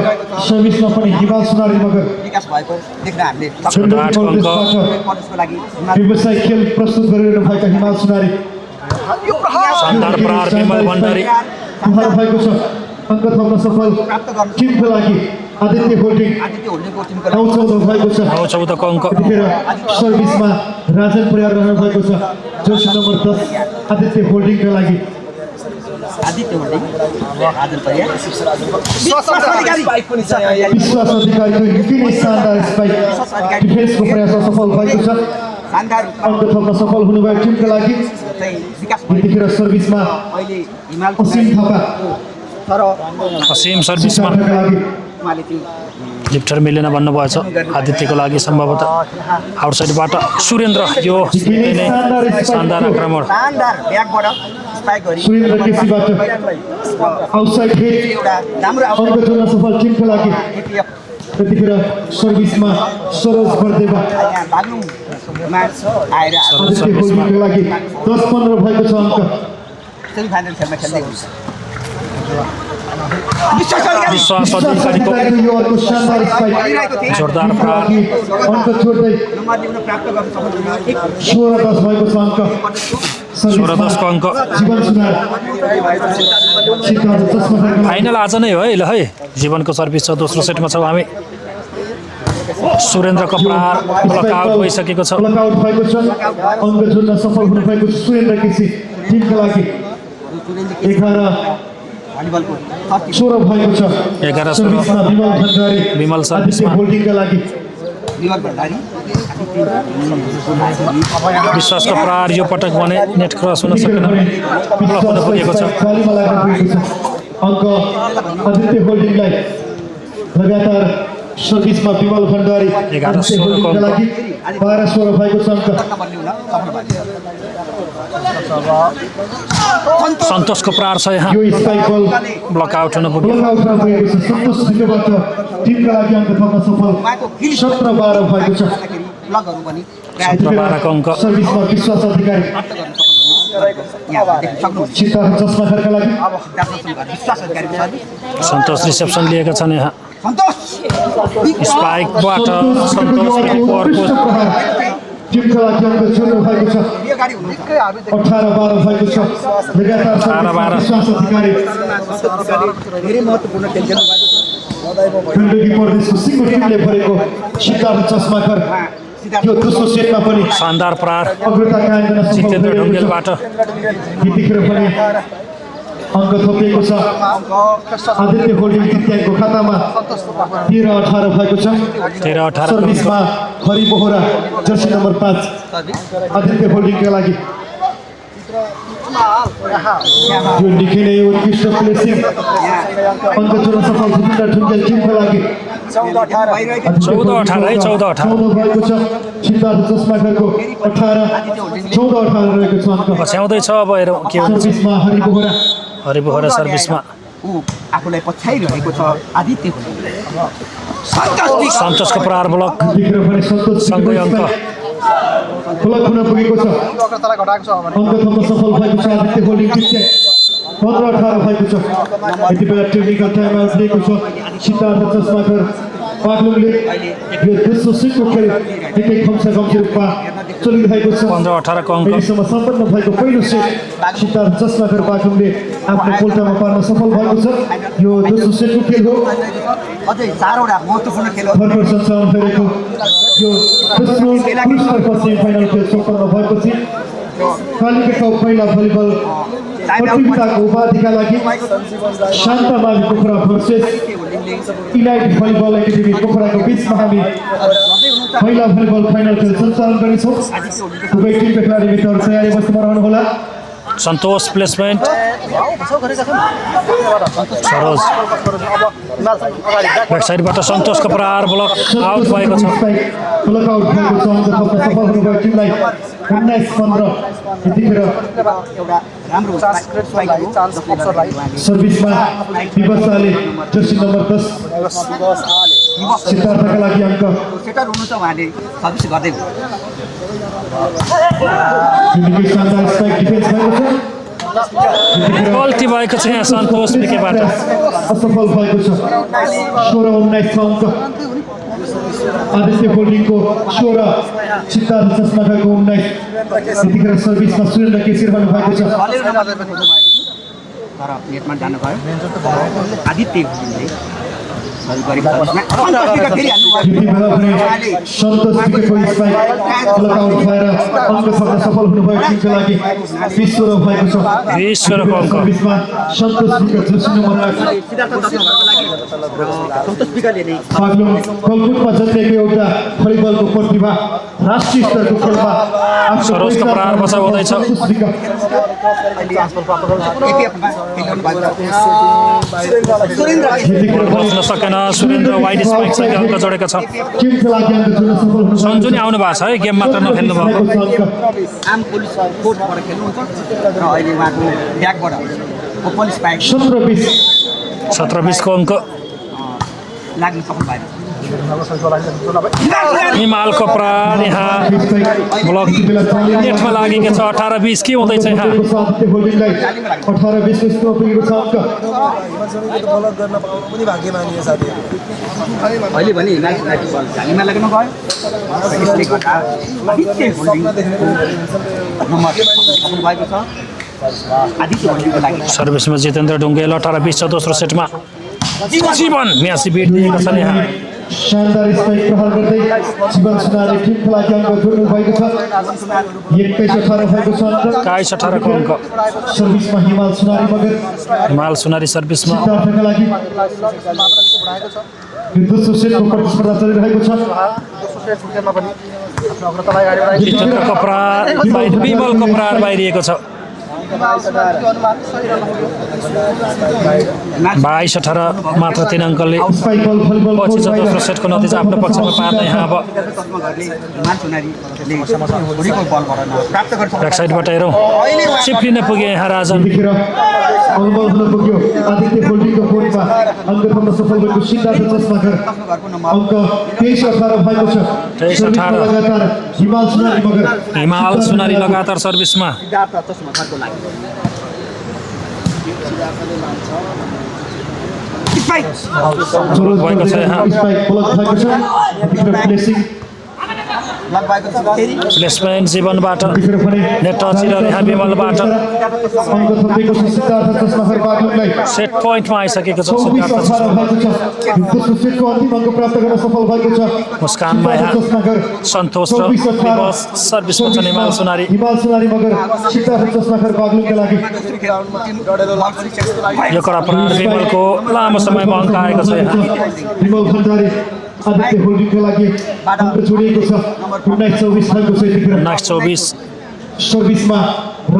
सर्भिसमा पनि हिमाल सुनारी मगर विकास भएको देख्दा हामीले प्रदेशको लागि व्यवसायिक खेल प्रस्तुत गरिरहनुभएका हिमाल सुनारी शानदार प्रहार विमल भण्डारी उहाँ भएको छ अङ्क थप्न सफल टिमको लागि आदित्य होल्डिङ आदित्य होल्डिङको टिमको 9-14 भएको छ 9-14 को अङ्क त्यतिखेर सर्भिसमा राजन परियार रहनु भएको छ जर्सी नम्बर 10 आदित्य होल्डिङका लागि आदित्य होल्डिङ आदिल परिया विश्वास अधिकारी विश्वास अधिकारीको निकै नै शानदार स्पाइक डिफेन्सको प्रयास सफल भएको छ शानदार अङ्क थप्न सफल हुनुभयो टिमका लागि चाहिँ विकास यतिखेर सर्भिसमा अहिले हिमाल असीम थापा तर असीम सर्भिसमा शिक्षाका लागि उहाँले त्यो लिफ्टर मिलेन भन्नुभएछ आदित्यको लागि सम्भवतः आउटसाइडबाट सुरेन्द्र यो नै शानदार आक्रमण शानदार ब्याकबाट स्पाइक गरी सुरेन्द्र केसीबाट आउटसाइड हिट एउटा राम्रो अङ्क जोड्न सफल टिमका लागि एपिएफ यतिखेर सर्भिसमा सरोज बर्देवा यहाँ बाग्लुङमा आएर आदित्य होल्डिङका लागि 10-15 भएको छ अङ्क सेमिफाइनल खेलमा खेल्दै हुन्छ विश्वास अधिकारीको यो अर्को शानदार स्पाइक जोरदार प्रहार अङ्क छोड्दै नम्बर ल्याउन प्राप्त गर्न सफल हुनुभयो 16-10 भएको छ अङ्क 16-10 को अङ्क जीवन सुनार सिद्धार्थ चस्मा फाइनल आज नै हो है ल है जीवनको सर्भिस छ दोस्रो सेटमा छौँ हामी सुरेन्द्रको प्रहार ब्लक आउट भइसकेको छ ब्लक आउट भएको छ अङ्क जोड्न सफल हुनुभएको छ सुरेन्द्र केसी टिमका लागि भलिबलको 11-16 भएको छ 11-16 सर्भिसमा विमल भण्डारी विमल आदित्य सर्भिसमा होल्डिङका लागि विमल भण्डारी विश्वासको प्रहार यो पटक भने नेट क्रस हुन सकेन ब्लक हुन पुगेको छ बालीमा लाग्न पुगेको छ अङ्क आदित्य होल्डिङलाई लगातार सर्भिसमा विमल भण्डारी 11-16 आदित्य होल्डिङका लागि 12-16 भएको छ अङ्क नम्बर ल्याउन सफल भयो सन्तोषको प्रहार छ यहाँ यो स्पाइक बल ब्लक आउट हुन पुग्यो ब्लक आउटमा पुगेको छ सन्तोष ढिलोबाट टिमका लागि अङ्क थप्न सफल 17-12 भएको छ ब्लकहरू पनि 12 को अङ्क सर्भिसमा विश्वास अधिकारी प्राप्त गर्न यहाँ देख्न सक्नुहुन्छ सिद्धार्थ चस्माखरका लागि विश्वास अधिकारीको सर्भिस सन्तोष रिसेप्सन लिएका छन् यहाँ सन्तोष स्पाइकबाट सन्तोष अर्को टिमका लागि अङ्क जोड्नु भएको छ यो गाडी हुनुहुन्छ 18-12 भएको छ लगातार सर्भिसमा 18-12 विश्वास अधिकारी धेरै महत्त्वपूर्ण खेल खेल्नु भएको छ गण्डकी प्रदेशको सिङ्गो टिमले भरेको सिद्धार्थ चस्माखर यो दोस्रो सेटमा पनि शानदार प्रहार अग्रता कायम गर्न सफल जितेन्द्र भइरहेको छ। ढुङ्गेलबाट यतिखेर पनि अङ्क थपिएको छ आदित्य होल्डिङ तृतीयाङ्कको खातामा 13-18 भएको छ 13-18 सर्भिसमा हरि बोहरा जर्सी नम्बर 5 आदित्य होल्डिङका लागि यो निकै नै उत्कृष्ट प्लेसिङ अङ्क जोड्न सफल जितेन्द्र ढुङ्गेल टिमका लागि 14-18 है 14-18 14 भएको छ सिद्धार्थ चस्माखरको 14-18 रहेको छ अङ्क पछ्याउँदैछ अब हेरौँ के हुन्छ सर्भिसमा हरि बोहरा हरिबोहरा सर्भिसमा ऊ आफूलाई पछ्याइरहेको छ आदित्य सन्तोषको प्रहार ब्लक यतिखेर पनि सन्तोष सँगै अङ्क ब्लक हुन पुगेको छ अङ्क थप्न सफल भएको छ आदित्य होल्डिङ तृतीयाङ्क 15-18 भएको छ यति बेला टेक्निकल टाइम आउट लिएको छ सिद्धार्थ चस्माखर बागलुङले यो दोस्रो सेटको खेल निकै कमसेकमको रूपमा चलिरहेको छ 15-18 को अङ्क अहिलेसम्म सम्पन्न भएको पहिलो सेट सिद्धार्थ चस्माखर बागलुङले आफ्नो पोल्टामा पार्न सफल भएको छ यो दोस्रो सेटको खेल हो अझै 4वटा महत्त्वपूर्ण खेलहरू भर्खर सञ्चालन भएको यो दोस्रो पुरुषतर्फ सेमिफाइनल खेल सम्पन्न भएपछि कालिका पहिला भलिबल प्रतियोगिताको उपाधिका लागि शान्ता मावि Pokhara versus elite volleyball academy पोखराको बिचमा हामी पहिला भलिबल फाइनल खेल सञ्चालन गर्नेछौँ दुवै टिमका खेलाडी मित्रहरू तयारी अवस्थामा रहनुहोला सन्तोष प्लेसमेन्ट सरोज ब्याकसाइडबाट सन्तोषको प्रहार ब्लक आउट भएको छ ब्लक आउट भएको छ अङ्क थप्न सफल हुनुभयो टिमलाई 19-15 यतिखेर एउटा राम्रो सर्भिसमा विवशाले जर्सी नम्बर 10 सिद्धार्थका लागि अङ्क सेटर हुनुहुन्छ उहाँले सर्भिस गर्दै निकै शानदार स्ट्राइक डिफेन्स भएको छ गल्ती भएको छ यहाँ सन्तोष विकेबाट असफल भएको छ 16-19 अङ्क आदित्य होल्डिङको 16 सिद्धार्थ चस्माखरको 19 यतिखेर सर्भिसमा सुरेन्द्र केसी रहनु भएको छ तर नेटमा जानुभयो आदित्य होल्डिङले गरिब सर्भिसमा सन्तोष विकट फेरि हाल्नुभयो यति बेला भने सन्तोष विकेटको स्पाइक क्लक आउट भएर अङ्क सर्न सफल हुनुभयो टिमका लागि 20 रन भएको छ 20 रनको अङ्क। सर्भिसमा सन्तोष विकेट जर्सी नम्बर 8 सिद्धार्थ चस्माघरको लागि सन्तोष विकटले नै बागलुङ कलकुटमा जन्मेको एउटा भलिबलको प्रतिभा राष्ट्रिय स्तरको खेलमा आफ्नो सरोज कपरार बचाउ हुँदैछ। सन्तोष विकेट एपिएफमा खेलिरहनु भएको छ सुरेन्द्र बच्न सकेन सुरेन्द्र वाइड स्पाइकसँगै अङ्क जोडेका छ। टिमका लागि अङ्क जोड्न सफल हुनुभयो सन्जु नै आउनु भएको छ है, गेम मात्र नखेल्नु भयो। आम पुलिस कोर्टबाट खेल्नुहुन्छ र अहिले उहाँको ब्याकबाट पुलिस पाएको 17-20 को अङ्क। लाग्न सफल भएको हिमाल कपरार यहाँ ब्लक नेटमा लागेको छ। 18-20 के हुँदैछ यहाँ? 18-20 को पुगेको छ अङ्क अहिले भने झालीमा लाग्न गयो यसले गर्दा आदित्य होल्डिङ नम्बर सफल भएको छ आदित्य होल्डिङको लागि सर्भिसमा जितेन्द्र ढुङ्गेल 18-20 छ दोस्रो सेटमा। जीवन म्यासी बिट दिएका छन् यहाँ। शानदार स्पाइक प्रहार गर्दै जीवन सुनारले टिमका लागि अङ्क जोड्नु भएको छ 21-18 भएको छ अङ्क 21-18 को अङ्क। सर्भिसमा हिमाल सुनारी मगर हिमाल सुनारी सर्भिसमा। सिद्धार्थका लागि यो दोस्रो सेटको प्रतिस्पर्धा चलिरहेको छ जितेन्द्र कपरार विमल कपरार बाहिरिएको छ। 22-18 मात्र 3 अङ्कले स्पाइक बल भलिबल पछि छ दोस्रो सेटको नतिजा आफ्नो पक्षमा पार्दै यहाँ अब ब्याक साइडबाट हेरौँ चिप्लिन पुगे यहाँ राजन। यतिखेर अनुभव हुन पुग्यो आदित्य होल्डिङको कोर्टमा अङ्क थप्न सफल भएको सिद्धार्थ चस्माकर अङ्क 23-18 भएको छ 23-18 लगातार हिमाल सुनारी मगर हिमाल सुनारी लगातार सर्भिसमा। सिद्धार्थ चस्माघरको लागि स्पाइक भएको छ यहाँ। स्पाइक ब्लक भएको छ यतिखेर प्लेसिङ लग भएको छ फेरि प्लेसमेन्ट जीवनबाट यतिखेर भने नेट टच हिरर यहाँ विमलबाट अङ्क थपेको छ सिद्धार्थ चस्माकर बागलुङलाई सेट पोइन्टमा आइसकेको छ 24-18 सिद्धार्थ भएको छ दोस्रो सेटको अन्तिम अङ्क प्राप्त गर्न सफल भएको छ मुस्कानमा यहाँ चस्माकर सन्तोष र विमल सर्भिसमा छन् हिमाल सुनारी। हिमाल सुनारी मगर सिद्धार्थ चस्माकर बागलुङका लागि यो कडा प्रहार विमलको लामो समयमा अङ्क आएको छ यहाँ। विमल भण्डारी आदित्य होल्डिङका लागि अङ्क जोडिएको छ 19-24 भएको छ यतिखेर 19-24 सर्भिसमा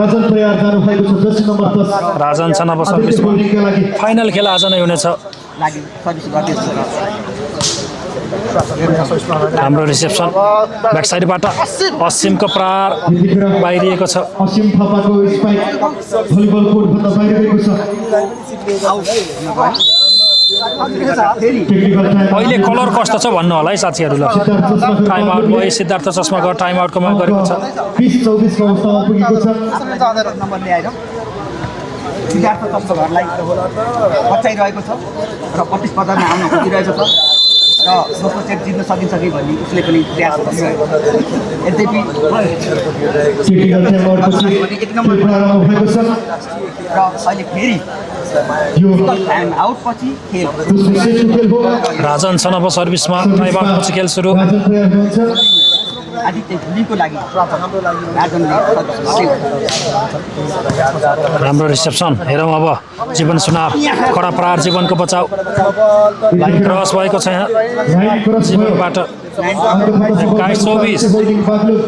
राजन प्रयार जानु भएको छ जर्सी नम्बर 10 राजन छन् अब आदित्य सर्भिसमा। होल्डिङका लागि फाइनल खेल आज नै हुनेछ। लागि सर्भिस गर्दैछ हाम्रो रिसेप्सन ब्याक साइडबाट असीमको प्रहार यतिखेर बाहिरिएको छ। असीम थापाको स्पाइक भलिबल कोर्टभन्दा बाहिर गएको छ टेक्निकल टाइम अहिले कलर कस्तो छ भन्नु होला है साथीहरूलाई। टाइम आउट भयो सिद्धार्थ चस्माकर टाइम आउटको माग गरेको छ। 20-24 को अवस्थामा पुगेको छ नम्बर ल्याएर सिद्धार्थ चस्माघरलाई बचाइरहेको छ र प्रतिस्पर्धामा आउन खोजिरहेको छ र दोस्रो सेट जित्न सकिन्छ कि भन्ने उसले पनि प्रयास गरिरहेको छ यद्यपि टेक्निकल टाइम आउटपछि प्रारम्भ भएको छ र अहिले फेरि यो टाइम आउट पछि खेल दोस्रो सेटको खेल हो राजन छन् अब सर्भिसमा। टाइम आउटपछि खेल सुरु। राजन प्रयार हुनुहुन्छ आदित्य भुलीको लागि राजनले राम्रो रिसेप्सन हेरौँ अब जीवन सुनार कडा प्रहार जीवनको बचाउ लाइन क्रस भएको छ यहाँ लाइन क्रस भयो जीवनबाट। 21-24 बागलुङ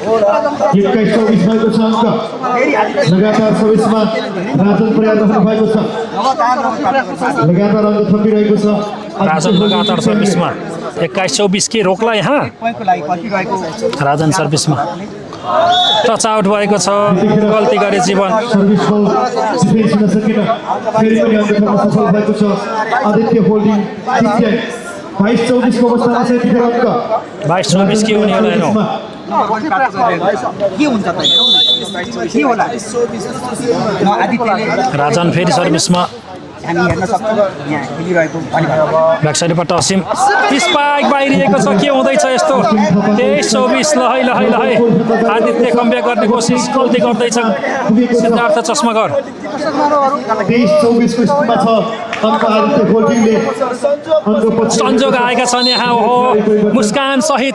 21-24 भएको छ अङ्क लगातार सर्भिसमा राजन प्रयार रहनु भएको छ लगातार अङ्क थपिरहेको छ राजन लगातार सर्भिसमा 21-24 के रोक्ला यहाँ पोइन्टको लागि पर्खिरहेको राजन सर्भिसमा। टच आउट भएको छ गल्ती गरे जीवन। सर्भिस बल डिफेन्स हुन सकेन फेरि पनि अङ्क थप्न सफल भएको छ आदित्य होल्डिङ 22-24 को अवस्थामा छ यतिखेर अङ्क 22-24 के हुने होला हेरौँ। के हुन्छ त के होला आदित्यले राजन फेरि सर्भिसमा। हामी हेर्न सक्छौँ यहाँ खेलिरहेको भलिबल ब्याक साइडबाट असीम स्पाइक बाहिरिएको छ के हुँदैछ यस्तो 23-24 लहै लहै लहै आदित्य कमब्याक गर्ने कोसिस गल्ती गर्दैछन् सिद्धार्थ चस्माकर। 23-24 को स्थितिमा छ अङ्क आदित्य होल्डिङले अङ्क पछि संजोग आएका छन् यहाँ ओहो मुस्कान सहित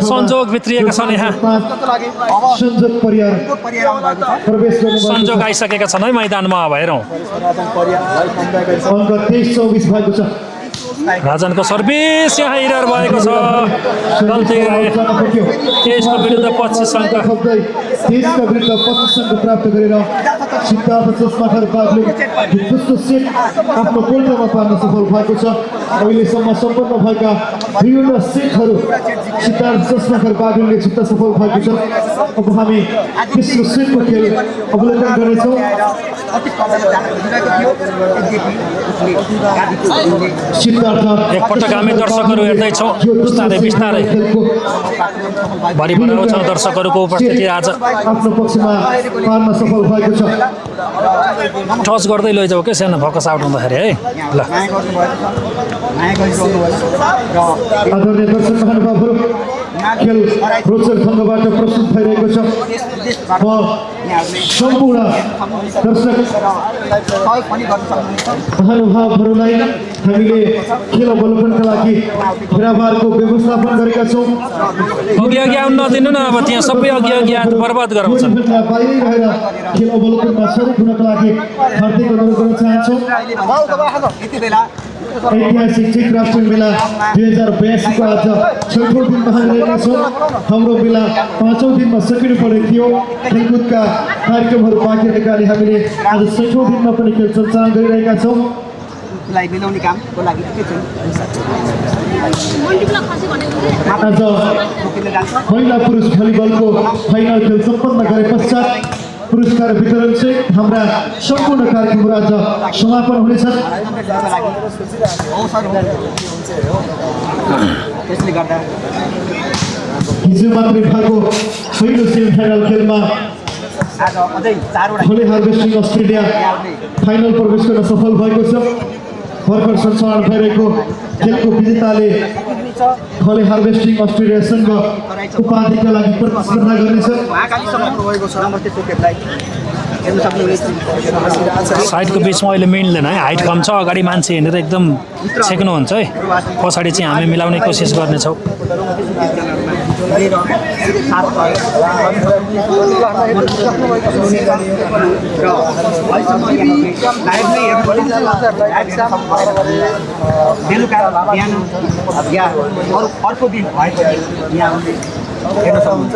संजोग भित्रिएका छन् यहाँ संजोग परियार प्रवेश गर्नुभएको संजोग आइसकेका छन् है मैदानमा अब हेरौँ अङ्क 23-24 भएको छ राजनको सर्भिस यहाँ इरर भएको छ गल्ती त्यसको विरुद्ध 25 अङ्क देशका विरुद्ध 25 अङ्क प्राप्त गरेर सिद्धार्थ चस्माकर बागलुङ दोस्रो सेट आफ्नो गोल्डमा पार्न सफल भएको छ अहिलेसम्म सम्पन्न भएका विभिन्न सेटहरू सिद्धार्थ चस्माकर बागलुङले जित्न सफल भएको छ अब हामी तेस्रो सेटको खेल अवलोकन गर्नेछौँ एकपटक हामी दर्शकहरू हेर्दैछौँ बिस्तारै बिस्तारै भरि बनाउँछौँ दर्शकहरूको उपस्थिति आज आफ्नो पक्षमा पार्न सफल भएको छ टच गर्दै लैजाऊ क्या सानो फोकस आउट हुँदाखेरि है ल आदरणीय दर्शक महानुभावहरू खेल रोचक ढङ्गबाट प्रस्तुत भइरहेको छ सम्पूर्ण दर्शक महानुभावहरूलाई हामीले खेल अवलोकनका लागि घेराबारको व्यवस्थापन गरेका छौँ अघि अघि आउनु नदिनु न अब त्यहाँ सबै अघि अघि आएर बर्बाद गराउँछ बाहिरै रहेर खेल अवलोकनमा सरिक हुनका लागि हार्दिक अनुरोध गर्न चाहन्छौँ ऐतिहासिक चेक राष्ट्रिय मेला 2082 को आज 6औं दिनमा हामी रहेका छौँ हाम्रो मेला 5औं दिनमा सकिनु परेको थियो खेलकुदका कार्यक्रमहरू बाँकी रहेकाले हामीले आज 6औं दिनमा पनि खेल सञ्चालन गरिरहेका छौँ मिलाउने कामको लागि आज महिला पुरुष भलिबलको फाइनल खेल सम्पन्न गरे पश्चात पुरस्कार वितरण चाहिँ हाम्रा सम्पूर्ण कार्यक्रमहरू आज समापन हुनेछन् त्यसले गर्दा हिजो मात्रै भएको पहिलो सेमी फाइनल खेलमा आज अझै 4वटा खोले हार्भेस्टिङ अस्ट्रेलिया फाइनल प्रवेश गर्न सफल भएको छ भर्खर सञ्चालन भइरहेको खेलको विजेताले खोले हार्भेस्टिङ अस्ट्रेलियासँग उपाधिका लागि प्रतिस्पर्धा गर्नेछ साइडको बिचमा अहिले मिल्दैन है हाइट कम छ अगाडि मान्छे हिँडेर एकदम छेक्नुहुन्छ है पछाडि चाहिँ हामी मिलाउने कोसिस गर्नेछौँ बेलुका बिहान या अर्को दिन भएको यहाँ हेर्न सक्नुहुन्छ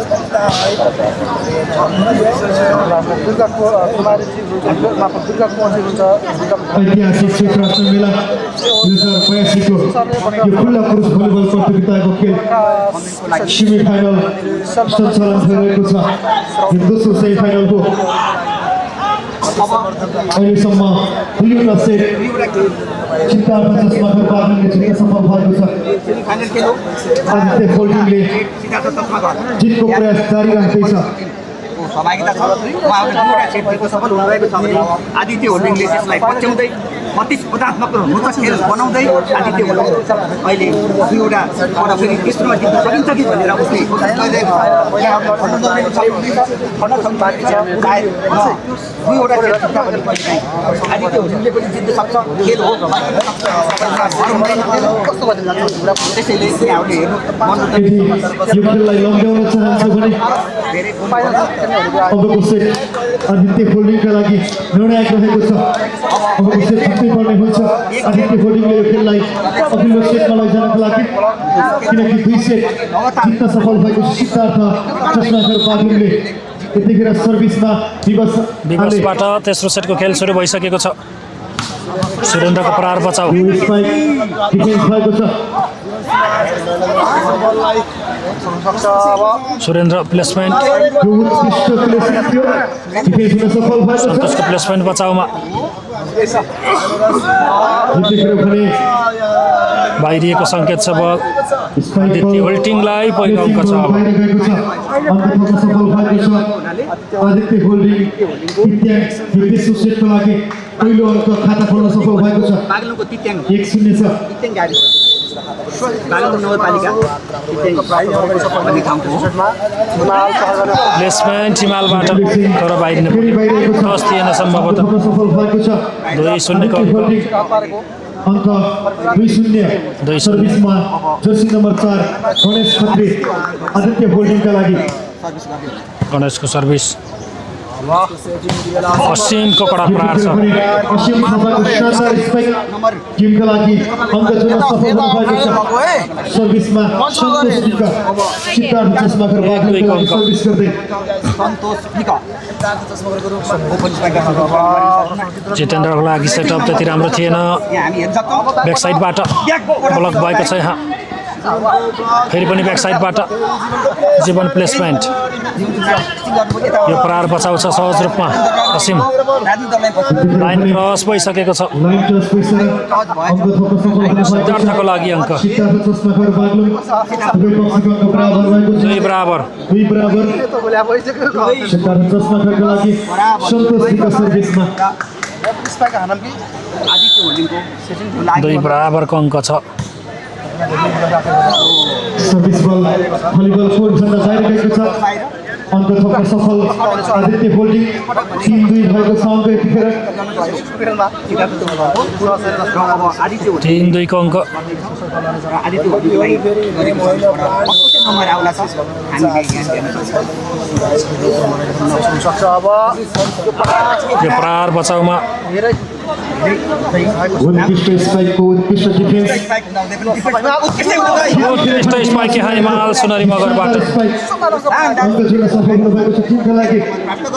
ऐतिहासिक चेक राष्ट्रिय मेला 2082 को यो खुल्ला पुरुष भलिबल प्रतियोगिताको खेल सेमी फाइनल सञ्चालन भइरहेको छ यो दोस्रो सेमी फाइनल हो अहिलेसम्म दुईवटा सेट सिद्धार्थ चस्माकर बागलुङले जित्न सफल भएको छ आदित्य होल्डिङले जितको प्रयास जारी राख्दैछ सहभागिता छ उहाँहरूले दुईवटा सेट जित्न सफल हुनुभएको छ भने आदित्य होल्डिङले त्यसलाई पछ्याउँदै प्रतिस्पर्धात्मक रोचक खेल बनाउँदै आदित्य होल्डिङ अहिले दुईवटा फेरि तेस्रोमा जित्न सकिन्छ कि भनेर उसले कोसिस गरिरहेको छ दुईवटा सेट जित्छ भने कहिले आदित्य होल्डिङले पनि जित्न सक्छ खेल हो त्यसैले यहाँहरूले हेर्नु यो खेललाई लम्ब्याउन चाहन्छ भने धेरै अबको सेट आदित्य होल्डिङका लागि निर्णायक रहेको छ अबको सेट जित्नै पर्ने हुन्छ आदित्य होल्डिङले यो खेललाई अघिल्लो सेटमा लैजानको लागि किनकि दुई सेट जित्न सफल भएको सिद्धार्थ चस्माकर बागलुङले यतिखेर सर्भिसमा विवशबाट तेस्रो सेटको खेल सुरु भइसकेको छ सुरेन्द्रको प्रहार बचाउ डिफेन्स भएको छ सुरेन्द्र प्लेसमेन्ट सन्तोषको प्लेसमेन्ट बचाउमा बाहिरिएको सङ्केत छ बल आदित्य होल्डिङलाई पहिलो अङ्क छ अब आदित्य होल्डिङ तेस्रो सेटको लागि पहिलो अङ्क खाता खोल्न सफल भएको छ बागलुङको तित्याङ 1-0 छ बागलुङ नगरपालिका भन्ने ठाउँको हो प्लेसमेन्ट हिमालबाट तर बाहिरिनु फेरि बाहिरिएको छ टस थिएन सम्भवतः गर्न सफल भएको छ 2-0 को अङ्क 2-0 सर्भिसमा जर्सी नम्बर 4 गणेश खत्री आदित्य होल्डिङका लागि सर्भिस गर्ने गणेशको सर्भिस असीमको कडा प्रहार छ असीम थापाको शानदार स्पाइक नम्बर टिमका लागि अङ्क जोड्न सफल हुनुभएको छ सर्भिसमा सन्तोष विक सिद्धार्थ चस्माकर बागलुङका लागि सर्भिस गर्दै सन्तोष विक ओपन स्ट्राइकर जितेन्द्रको लागि सेटअप त्यति राम्रो थिएन यहाँ हामी हेर्न सक्छौँ ब्याक साइडबाट ब्लक भएको छ यहाँ फेरि पनि ब्याक साइडबाट जीवन प्लेसमेन्ट यो प्रहार बचाउँछ सहज रूपमा असीम लाइन क्रस भइसकेको छ लाइन टच भइसक्यो अङ्क थप्न सफल हुनुभएको छ सिद्धार्थको लागि अङ्क सिद्धार्थ चस्माकर बागलुङ दुवै पक्षको अङ्क बराबर भएको छ 2 बराबर सिद्धार्थ चस्माकरका लागि सन्तोष विक सर्भिसमा आदित्य होल्डिङको 2 बराबरको अङ्क छ सर्भिस बल भलिबल कोर्टभन्दा बाहिर गएको छ अङ्क थप्न सफल आदित्य होल्डिङ 3-2 भएको छ अङ्क यतिखेर 3-2 को अङ्क आदित्य होल्डिङलाई गरेको छ कस्तो चाहिँ नम्बर आउला छ हामीले यहाँ हेर्न सक्छौँ यो प्रहार बचाउमा उत्कृष्ट स्पाइकको उत्कृष्ट डिफेन्स उत्कृष्ट स्पाइक यहाँ हिमाल सुनरी मगरबाट अङ्क जोड्न सफल हुनुभएको छ टिमका लागि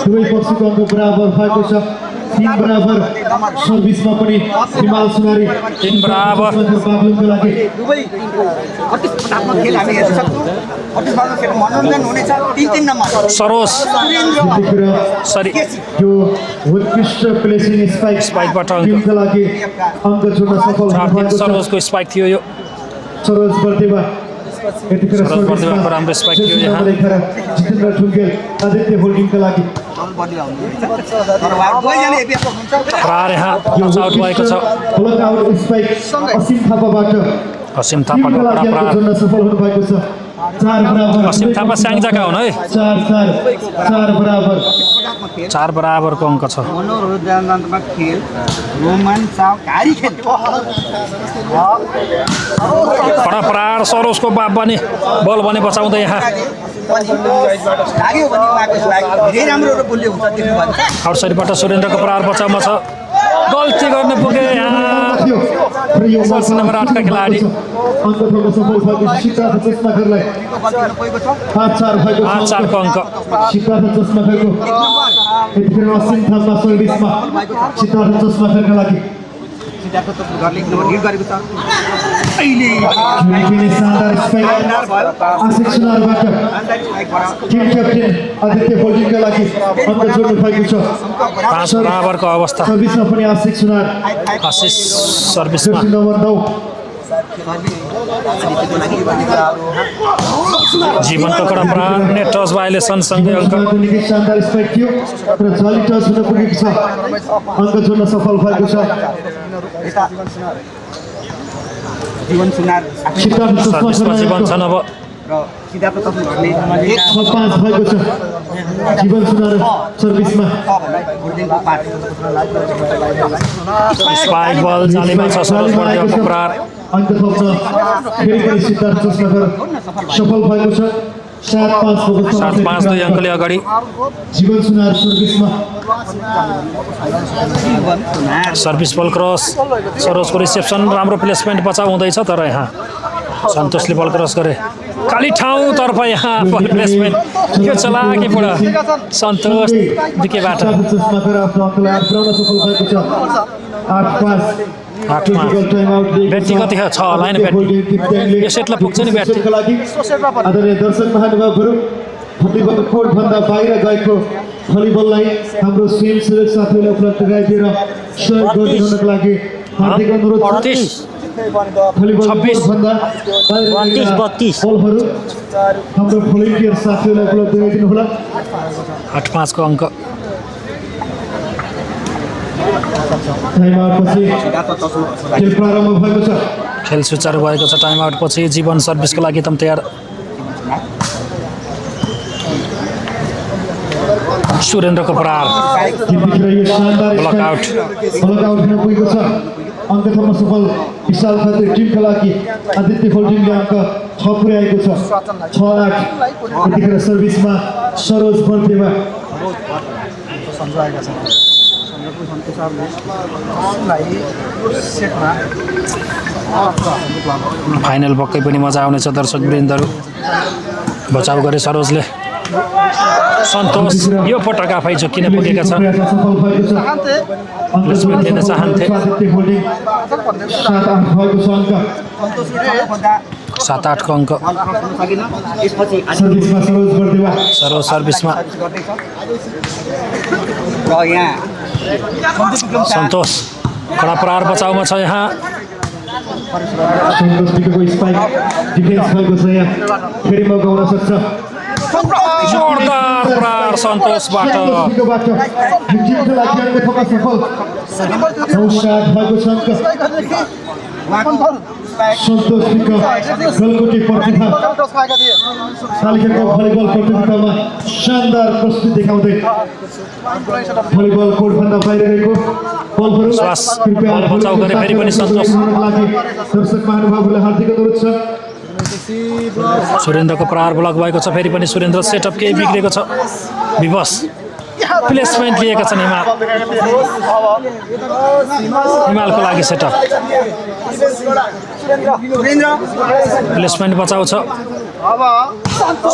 दुवै पक्षको अङ्क बराबर भएको छ 3 बराबर सर्भिसमा पनि हिमाल सुनारी 3 बराबर बागलुङका लागि दुवै प्रतिस्पर्धात्मक खेल हामी हेर्न सक्छौँ प्रतिस्पर्धात्मक खेल मनोरञ्जन हुनेछ 3 नम्बर सरोज यतिखेर सरी यो उत्कृष्ट प्लेसिङ स्पाइकबाट अङ्क टिमका लागि अङ्क जोड्न सफल हुनुभएको छ सरोजको स्पाइक थियो यो सरोज बर्देवा यतिखेर सरोज बर्देवाको राम्रो स्पाइक थियो यहाँ जितेन्द्र ढुङ्गेल आदित्य होल्डिङका लागि प्रहार यहाँ आउट भएको छ ब्लक आउट स्पाइक असीम थापाबाट असीम थापाको टिमका कडा लागि अङ्क प्रहार जोड्न सफल हुनुभएको छ 4 बराबर असीम थापा स्याङ्जाका हुन् है 4 बराबर 4 बराबरको अङ्क छ मनोरञ्जनात्मक खेल रोमाञ्चकारी खेल कडा प्रहार सरोजको बाप बने बल भने बचाउँदै यहाँ लाग्यो भने उहाँको धेरै राम्रो बोल्ने हुन्छ देख्नुभएको छ आउटसाइडबाट सुरेन्द्रको प्रहार बचाउमा छ गल्ती गर्ने पुगे यहाँ जर्सी नम्बर 8 का खेलाडी अङ्क थप्न सफल भएको छ सिद्धार्थ चस्माकरलाई 5-4 भएको छ 5-4 को अङ्क सिद्धार्थ चस्माकरको यतिखेर असीम थापा सर्भिसमा सिद्धार्थ चस्माकरका लागि सिद्धार्थ चस्माकरले नम्बर लिड गरेको छ अहिले खेलिने शानदार स्पाइक आशिष सुनारबाट टिम क्याप्टेन आदित्य होल्डिङका लागि अङ्क जोड्नु भएको छ 5 बराबरको अवस्था सर्भिसमा पनि आशिष सुनार आशिष सर्भिसमा जर्सी नम्बर 9 जीवनको कडा प्रहार नेट टच भाइलेसन सँगै अङ्क निकै शानदार स्पाइक थियो तर जली टच हुन पुगेको छ अङ्क जोड्न सफल भएको छ जीवन सुनार सिद्धार्थ सर्भिसमा जीवन छन् अब र सिद्धार्थ चस्माकरले 5 भएको छ जीवन सुनार सर्भिसमा होल्डिङको पार्ट स्पाइक बल जालीमा छ सरोज बर्देवाको प्रहार अङ्क थप्न फेरि पनि सिद्धार्थ चस्माकर सफल भएको छ 7-5 2 अङ्कले अगाडि जीवन सुनार सर्भिसमा जीवन सुनार सर्भिस बल क्रस सरोजको रिसेप्सन राम्रो प्लेसमेन्ट बचाउ हुँदैछ तर यहाँ सन्तोषले बल क्रस गरे खाली ठाउँतर्फ यहाँ बल प्लेसमेन्ट यो चलाकीबाट सन्तोष विकेबाट सिद्धार्थ चस्माकर आफ्नो अङ्कलाई पुर्याउन सफल भएको छ 8-5 व्यक्तिगत छ होला होइन ब्याट्री यो सेटलाई पुग्छ नि ब्याट्री आदरणीय दर्शक महानुभावहरू भलिबल कोर्टभन्दा बाहिर गएको भलिबललाई हाम्रो स्वयंसेवक साथीहरूले उपलब्ध गराइदिएर सहयोग गरिदिनुको लागि हार्दिक अनुरोध छ 38 भलिबल 26 कोर्टभन्दा बाहिर गएका बलहरू हाम्रो भलिन्टियर साथीहरूलाई उपलब्ध गराइदिनु होला 8-5 को अङ्क टाइम आउटपछि खेल प्रारम्भ भएको छ खेल सुचारू भएको छ टाइम आउट पछि जीवन सर्भिसको लागि एकदम तयार सुरेन्द्रको प्रहार ब्लक आउट हुन पुगेको छ अङ्क थप्न सफल विशाल खत्री टिमका लागि आदित्य होल्डिङले अङ्क 6 पुर्याएको छ 6-8 यतिखेर सर्भिसमा सरोज बर्देवा सम्झाएका छन् सन्दर्भको सन्तोषले सेटमा फाइनल पक्कै पनि मजा आउनेछ दर्शक वृन्दहरू बचाउ गरे सरोजले सन्तोष यो पटक आफै झुक्किन पुगेका छन् सफल भएको छ प्लेसमेन्ट लिन चाहन्थे आदित्य होल्डिङ 7-8 भएको छ अङ्क 7-8 को अङ्क सर्भिसमा सरोज बर्देवा सरोज सर्भिसमा सन्तोष कडा प्रहार बचाउमा छ यहाँ सन्तोष विकेटको स्पाइक डिफेन्स भएको छ यहाँ फेरि मौका हुन सक्छ जोरदार प्रहार सन्तोषबाट सन्तोष गलकोटी प्रतिभा सालिखेलको भलिबल प्रतियोगितामा शानदार प्रस्तुति देखाउँदै भलिबल कोर्टभन्दा बाहिर रहेको बलहरू कृपया बचाउ गरे फेरि पनि सन्तोष दर्शक महानुभावहरूलाई हार्दिक अनुरोध छ सुरेन्द्रको प्रहार ब्लक भएको छ फेरि पनि सुरेन्द्र सेटअप केही बिग्रेको छ विवश प्लेसमेन्ट लिएका छन् हिमालको लागि सेटअप प्लेसमेन्ट बचाउँछ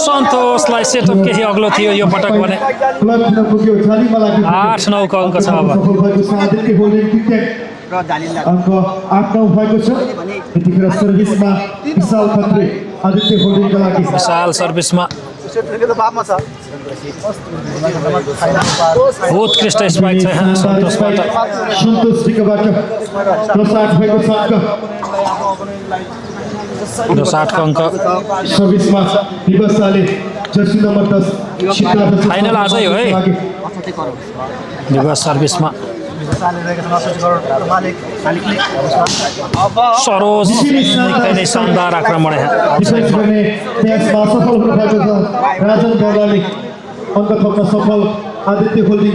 सन्तोषलाई सेटअप केही अग्लो थियो यो पटक भने 8-9 को अङ्क छ अब अङ्क 8-9 भएको छ यतिखेर सर्भिसमा विशाल खत्री आदित्य होल्डिङका लागि विशाल सर्भिसमा उत्कृष्ट स्पाइक छ यहाँ सन्तोषबाट सन्तोष विकेटबाट +8 भएको छ अङ्क 8 को अङ्क सर्भिसमा विवशाले जर्सी नम्बर 10 सिद्धार्थ फाइनल आजै हो है विवश सर्भिसमा सरोज निकै नै शानदार आक्रमण यहाँ म्याचमा सफल हुनुभएको छ राजन गौलाले अङ्क थप्न सफल आदित्य होल्डिङ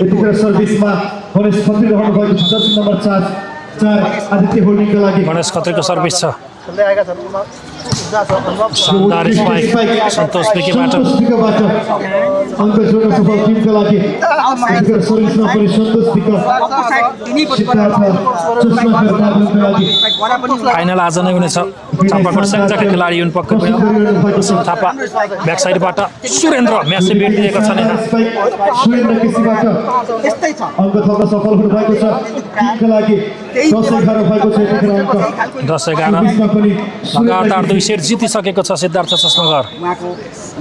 यतिखेर सर्भिसमा गणेश खत्री रहनु भएको छ जर्सी नम्बर 4 आदित्य होल्डिङका लागि गणेश खत्रीको सर्भिस छ शानदार स्पाइक सन्तोष विकेबाट अङ्क जोड्न सफल टिमका लागि यतिखेर सर्भिसमा पनि सन्तोष विकेट फाइनल आज नै हुनेछ चापाकोट सेन्जाका खेलाडी हुन् पक्कै पनि थापा ब्याक साइडबाट सुरेन्द्र म्यासिभ हिट दिएका छन् यहाँ सुरेन्द्र केसीबाट अङ्क थप्न सफल हुनुभएको छ टिमका लागि 10-11 भएको छ यतिखेर अङ्क 10-11 लगातार 2 सेट जितिसकेको छ सिद्धार्थ चस्मागर उहाँको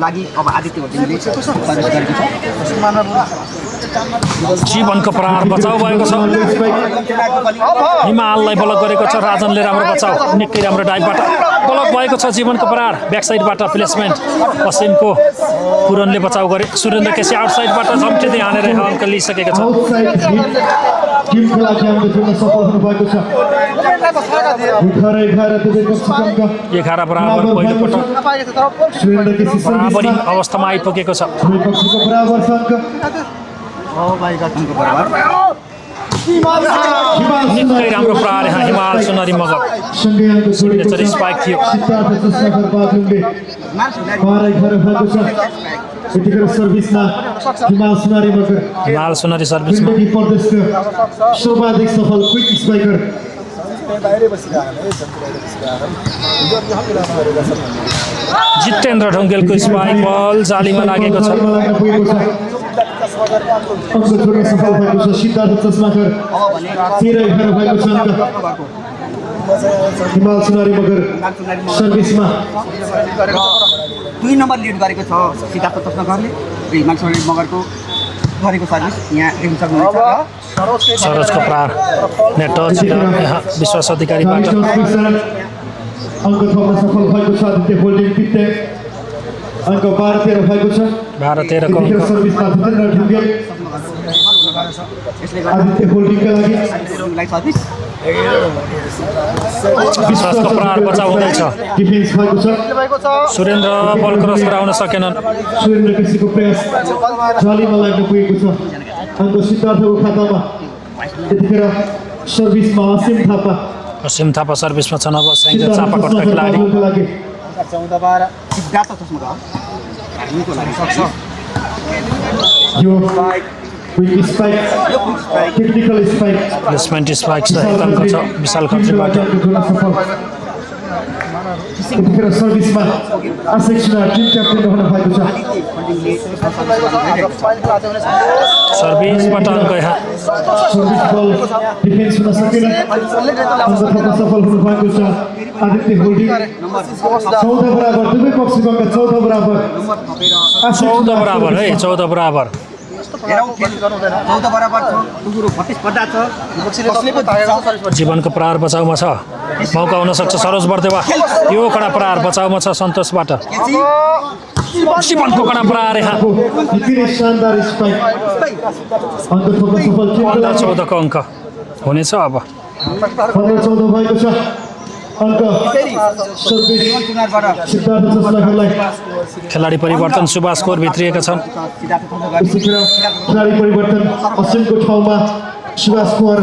लागि अब आदित्य होल्डिङले सर्भिस गरेको छ जीवनको प्रहार बचाउ भएको छ हिमाललाई ब्लक गरेको छ राजनले राम्रो बचाउ निकै राम्रो डाइभबाट ब्लक भएको छ जीवनको प्रहार ब्याक साइडबाट प्लेसमेन्ट पश्चिमको पुरनले बचाउ गरे सुरेन्द्र केसी आउटसाइडबाट झम्टिँदै हानेर अङ्क लिइसकेको छ टिमको लागि अङ्क जोड्न सफल हुनुभएको छ 11 बराबर पहिलोपटक सुरेन्द्र केसी बराबरी अवस्थामा आइपुगेको छ विपक्षीको बराबर छ अङ्क निकै राम्रो प्रहार यहाँ हिमाल सुनरी मगर सँगै अङ्क जोडेको छ स्पाइक थियो सिद्धार्थ चस्मागर बाजुङले 12-11 भएको छ यतिखेर सर्भिसमा हिमाल सुनारी मगर हिमाल सुनरी सर्भिसमा जिन्दगी प्रदेशको सर्वाधिक सफल क्विक स्पाइकर जितेन्द्र ढुङ्गेलको स्पाइक बल जालीमा लागेको छ अङ्क जोड्न सफल भएको छ सिद्धार्थ चस्मागर 13-11 भएको छ अङ्क हिमाल सुनारी मगर सर्भिसमा 2 नम्बर लिड गरेको छ सिद्धार्थ चस्मागरले हिमाल सुनारी मगरको गरेको सर्भिस यहाँ देख्न सक्नुहुन्छ सरोजको प्रहार नेट टच यहाँ विश्वास अधिकारीबाट अङ्क थप्न सफल भएको छ आदित्य होल्डिङ पित्ते अङ्क 12-13 भएको छ 12-13 को सर्भिसमा जितेन्द्र ढुङ्गेल यसले गर्दा आदित्य होल्डिङका लागि आदित्यलाई सर्भिस विश्वासको प्रहार बचाउ हुँदैछ डिफेन्स भएको छ सुरेन्द्र बल क्रस गराउन सकेनन् सुरेन्द्र केसीको प्रयास जालीमा लाग्न पुगेको छ अङ्क सिद्धार्थको खातामा यतिखेर सर्भिसमा असीम थापा सर्भिसमा छन् अब स्याङ्जा चापाकोटका खेलाडी बागलुङका लागि 14-12 सिद्धार्थ चस्मा हार्नुको लागि सक्छ यो quick spike technical spike placement spike सहित अङ्क छ विशाल खत्रीबाट यतिखेर सर्भिसमा आशिष सुनार टिम क्याप्टेन रहन भएको छ सर्भिसबाट अङ्क यहाँ सर्भिस बल डिफेन्स हुन सकेन अङ्क थप्न सफल हुनु भएको छ आदित्य होल्डिङ 14 बराबर दुवै पक्षको अङ्क 14 बराबर 14 बराबर है 14 बराबर हेरौँ खेल 14 बराबर छ दुगुरो प्रतिस्पर्धा छ कसले पनि जीवनको प्रहार बचाउमा छ मौका हुन सक्छ सरोज बर्देवा यो कडा प्रहार बचाउमा छ सन्तोषबाट जीवनको कडा प्रहार यहाँ निकै शानदार स्पाइक अङ्क थप्न सफल टिमको लागि 14 को अङ्क हुनेछ अब 15-14 भएको छ अङ्क सर्भिस चुनावबाट सिद्धार्थ चस्मालाई खेलाडी परिवर्तन सुभाष कोर भित्रिएका छन् सिद्धार्थ चस्मा यतिखेर खेलाडी परिवर्तन असीमको ठाउँमा सुभाष कुँवर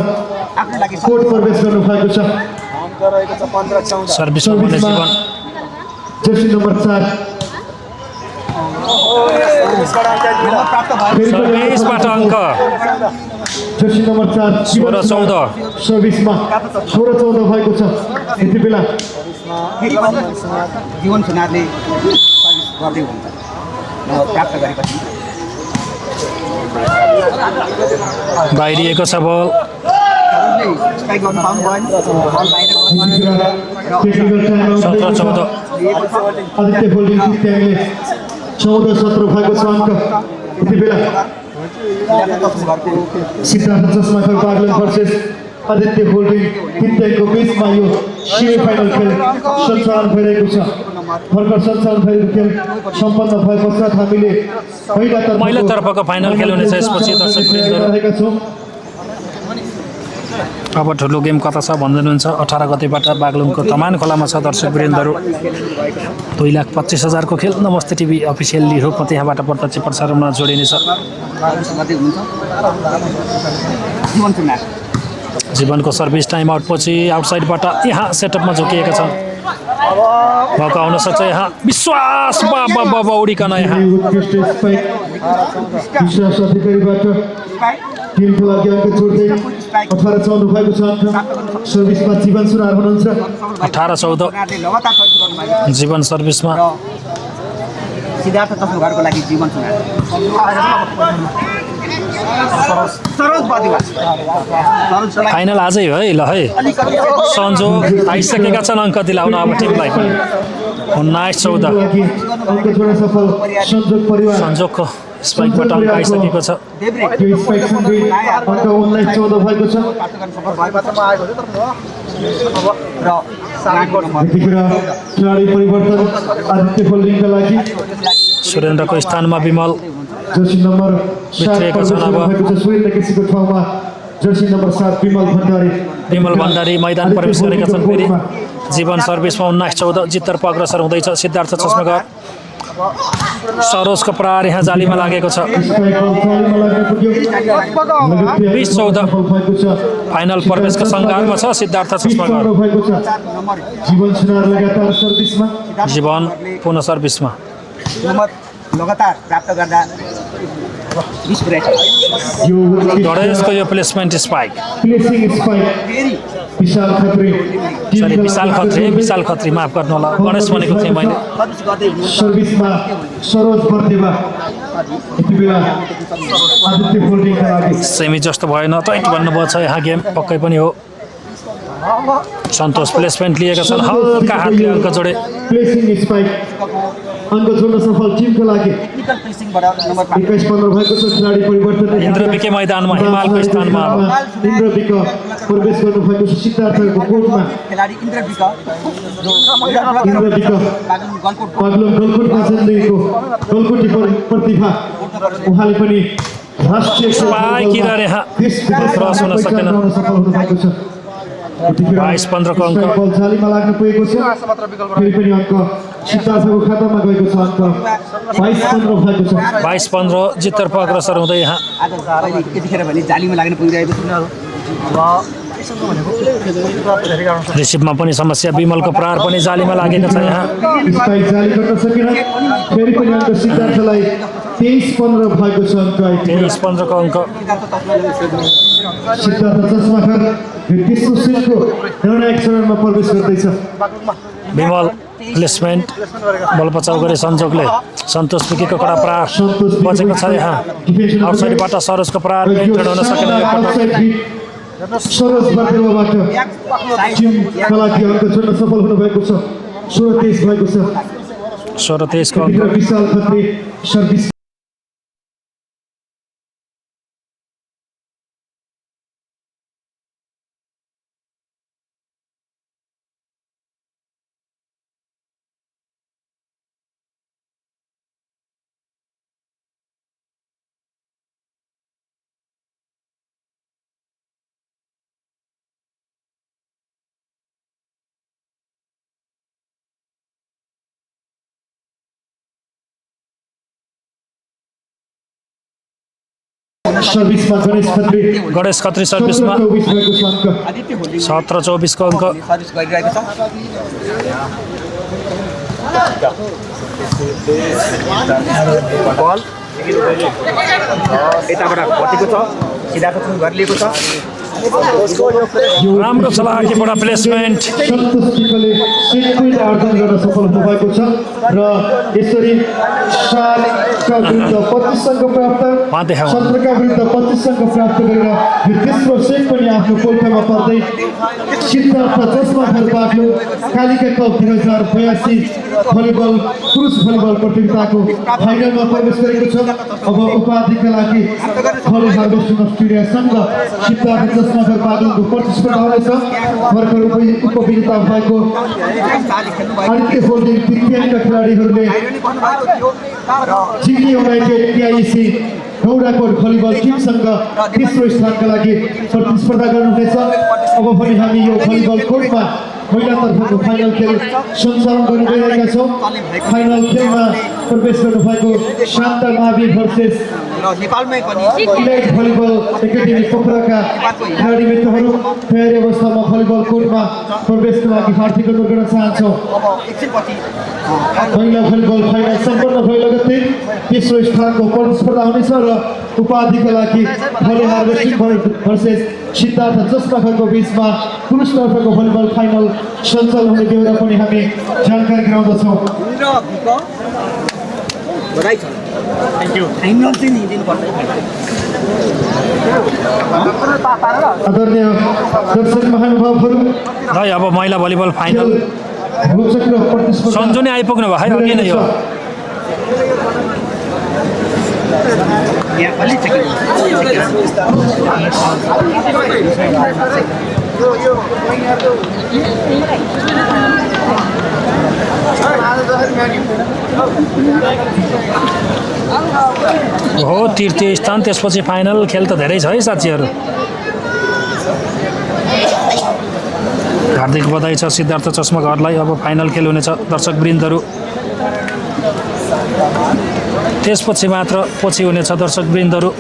आफ्नो लागि कोर्ट प्रवेश गर्नु भएको छ सर्भिसमा हुने जीवन जर्सी नम्बर 4 नम्बर प्राप्त भयो सर्भिसबाट अङ्क जर्सी नम्बर 4 16-14 सर्भिसमा 16-14 भएको छ यति बेला फेरि पनि जीवन सुनारले सर्भिस गर्दै हुन्छ नम्बर प्राप्त गरेपछि बाहिरिएको छ बल स्ट्राइक गर्नु पाउनु भएन बल बाहिर technical time out 17-14 Aditya holding टिमले 14-17 भएको छ अङ्क यति बेला सिद्धार्थ चस्माको बागलुङ भर्सेस आदित्य होल्डिङ तिनटैको बिचमा यो सेमी फाइनल खेल सञ्चालन भइरहेको छ भर्खर सञ्चालन भएको खेल सम्पन्न भए पश्चात हामीले महिलातर्फको फाइनल खेल हुनेछ यसपछि दर्शक वृन्दहरू रहेका छौँ अब ठुलो गेम कता छ भनिदिनुहुन्छ 18 गतेबाट बागलुङको तमान खोलामा छ दर्शक वृन्दहरू 2,25,000 को खेल नमस्ते टिभी अफिसियल्ली रूपमा त्यहाँबाट प्रत्यक्ष प्रसारणमा जोडिनेछ गर्दै हुनुहुन्छ जीवन सुनार जीवनको सर्भिस टाइम आउटपछि आउटसाइडबाट यहाँ सेटअपमा झुकिएका छन् मौका हुन सक्छ यहाँ विश्वास बाबा उडिकन यहाँ उत्कृष्ट स्पाइक विश्वास अधिकारीबाट टिमको लागि अङ्क जोड्दै 18-14 भएको छ अङ्क सर्भिसमा जीवन सुनार हुनुहुन्छ 18-14 सुनारले लगातार सर्भिस गर्नुभएको जीवन सर्भिसमा र सिद्धार्थ चस्माघरको लागि जीवन सुनार सरोज बर्देवा सरोजलाई फाइनल आजै हो है ल है संजोग आइसकेका छन् अङ्क दिलाउन अब टिमलाई पनि 19-14 लागि अङ्क जोड्न सफल संजोग परिवार संजोगको स्पाइकबाट अङ्क आइसकेको छ देब्रे यो स्पाइक सँगै अङ्क 19-14 भएको छ प्राप्त गर्न सफल भएपछि र यतिखेर खेलाडी परिवर्तन आदित्य होल्डिङका लागि सुरेन्द्रको स्थानमा विमल जर्सी नम्बर 7 भित्रिएका छन् अब। भएको छ सुरेन्द्र केसीको ठाउँमा जर्सी नम्बर 7 विमल भण्डारी मैदान प्रवेश गरेका छन् फेरि जीवन सर्भिसमा 19-14 जिततर्फ अग्रसर हुँदैछ सिद्धार्थ चस्माघर सरोजको प्रहार यहाँ जालीमा लागेको छ 20-14 फाइनल प्रवेशको सङ्घारमा छ सिद्धार्थ चस्माघर जीवन सुनार लगातार सर्भिसमा जीवन पुनः सर्भिसमा नम्बर लगातार प्राप्त गर्दा 20 पुऱ्याइ यो गणेशको यो प्लेसमेन्ट स्पाइक प्लेसिङ स्पाइक फेरि विशाल खत्री सरी विशाल खत्री माफ गर्नु होला गणेश भनेको थिएँ मैले सर्भिस गर्दै हुनुहुन्छ सर्भिसमा सरोज बर्देवा यति बेला आदित्य होल्डिङका लागि सेमी जस्तो भएन टाइट भन्नुभएको छ यहाँ गेम पक्कै पनि हो सन्तोष प्लेसमेन्ट लिएका छन् हल्का हातले अङ्क जोडे प्लेसिङ स्पाइक अङ्क जोड्न सफल टिमको लागि टेक्निकल प्लेसिङबाट नम्बर 21-15 भएको छ खेलाडी परिवर्तन इन्द्र विके मैदानमा हिमालको स्थानमा अब इन्द्र विक प्रवेश गर्नु भएको छ सिद्धार्थको कोर्टमा खेलाडी इन्द्र विक इन्द्र विक बागलुङ गलकोटमा जन्मेको गलकोटी प्रतिभा उहाँले पनि राष्ट्रिय स्पाइक हिँडेर यहाँ क्रस हुन सकेन। 22-15 को अङ्क। बल जालीमा लाग्न पुगेको छ। फेरि पनि अङ्क सिद्धार्थको खातामा गएको छ। अङ्क 22-15 भएको छ। 22-15 जिततर्फ अग्रसर हुँदै यहाँ आज अहिले यतिखेर भने जालीमा लाग्न पुगिरहेको छु रिसिभमा पनि समस्या। विमलको प्रहार पनि जालीमा लागेको छ यहाँ। स्पाइक जाली गर्न सकेन। फेरि पनि अङ्क सिद्धार्थलाई 23-15 भएको छ। अङ्क 23-15 को अङ्क। सिद्धार्थ चस्माखर तेस्रो सेटको निर्णायक चरणमा प्रवेश गर्दैछ। विमल प्लेसमेन्ट बल बचाउ गरे संजोगले सन्तोष विकीको कडा प्रहार बचेको छ यहाँ। आउटसाइडबाट सरोजको प्रहार नियन्त्रण हुन सकेन। सरोज बर्देवाबाट टिम कलाकी अङ्क जोड्न सफल हुनुभएको छ। 16-23 भएको छ। 16-23 को अङ्क। विशाल खत्री सर्भिस सर्भिसमा गणेश खत्री सर्भिसमा 24 भएको छ। अङ्क 17-24 को अङ्क। सर्भिस गरिरहेको छ। बल यताबाट भटेको छ। सिद्धार्थ गरिलिएको छ। राम्रो छ अघिबाट प्लेसमेन्ट। सन्तोष विकले सेट पोइन्ट आर्जन गर्न सफल हुनुभएको छ र यसरी 7का विरुद्ध 25 अङ्क प्राप्त, 17का विरुद्ध 25 अङ्क प्राप्त गरेर यो तेस्रो सेट पनि आफ्नो कोल्टामा पर्दै सिद्धार्थ चस्माखर बाग्लो कालिका कप 2082 भलिबल पुरुष भलिबल प्रतियोगिताको फाइनलमा प्रवेश गरेको छ। अब उपाधिका लागि भलि हार्वेस्टिङ अस्ट्रेलियासँग सिद्धार्थ चस्माखर बाग्लोको प्रतिस्पर्धा हुनेछ। भर्खर उपविजेता भएको आदित्य होल्डिङ दिव्याङ्ग खेलाडीहरूले जिटी युनाइटेड टिआइसी गौडाकोट भलिबल टिमसँग तेस्रो स्थानका लागि प्रतिस्पर्धा गर्नुहुनेछ। अब पनि हामी यो भलिबल कोर्टमा महिलातर्फको फाइनल खेल सञ्चालन गर्न गइरहेका छौँ। फाइनल खेलमा प्रवेश गर्नुभएको शान्ता मावि भर्सेस नेपालमै पनि इलाइट भलिबल एकाडेमी पोखराका खेलाडी मित्रहरू तयारी अवस्थामा भलिबल कोर्टमा प्रवेशको लागि हार्दिक अनुरोध गर्न चाहन्छौँ। एकछिनपछि महिला भलिबल फाइनल सम्पन्न भए लगत्तै तेस्रो स्थानको प्रतिस्पर्धा हुनेछ र उपाधिका लागि भोलि हार्वेस्टिङ भर्सेस सिद्धार्थ चस्माखरको बिचमा पुरुषतर्फको भलिबल फाइनल सञ्चालन हुने बेहोरा पनि हामी जानकारी गराउँदछौँ। बधाई छ। Thank you. फाइनल चाहिँ नि दिनुपर्छ। आदरणीय दर्शक महानुभावहरू है अब महिला भलिबल फाइनल रोचक र प्रतिस्पर्धा सन्जु नै आइपुग्नु भयो है। अघि नै हो। यहाँ अलि चाहिँ हो तृतीय स्थान त्यसपछि फाइनल खेल त धेरै छ है साथीहरू। हार्दिक बधाई छ सिद्धार्थ चस्माखरलाई। अब फाइनल खेल हुनेछ दर्शक वृन्दहरू। त्यसपछि मात्र पछि हुनेछ दर्शक वृन्दहरू।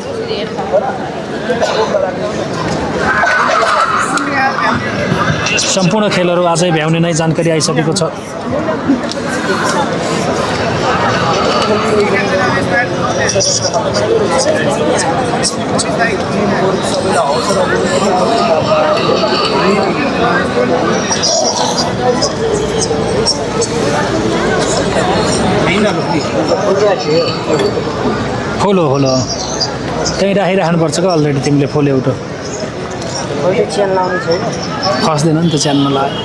सम्पूर्ण खेलहरू आजै भ्याउने नै जानकारी आइसकेको छ। फुल हो त्यहीँ राखिराख्नुपर्छ क्या अलरेडी तिमीले फुल एउटा खस्दैन नि त च्यानमा लाग्यो।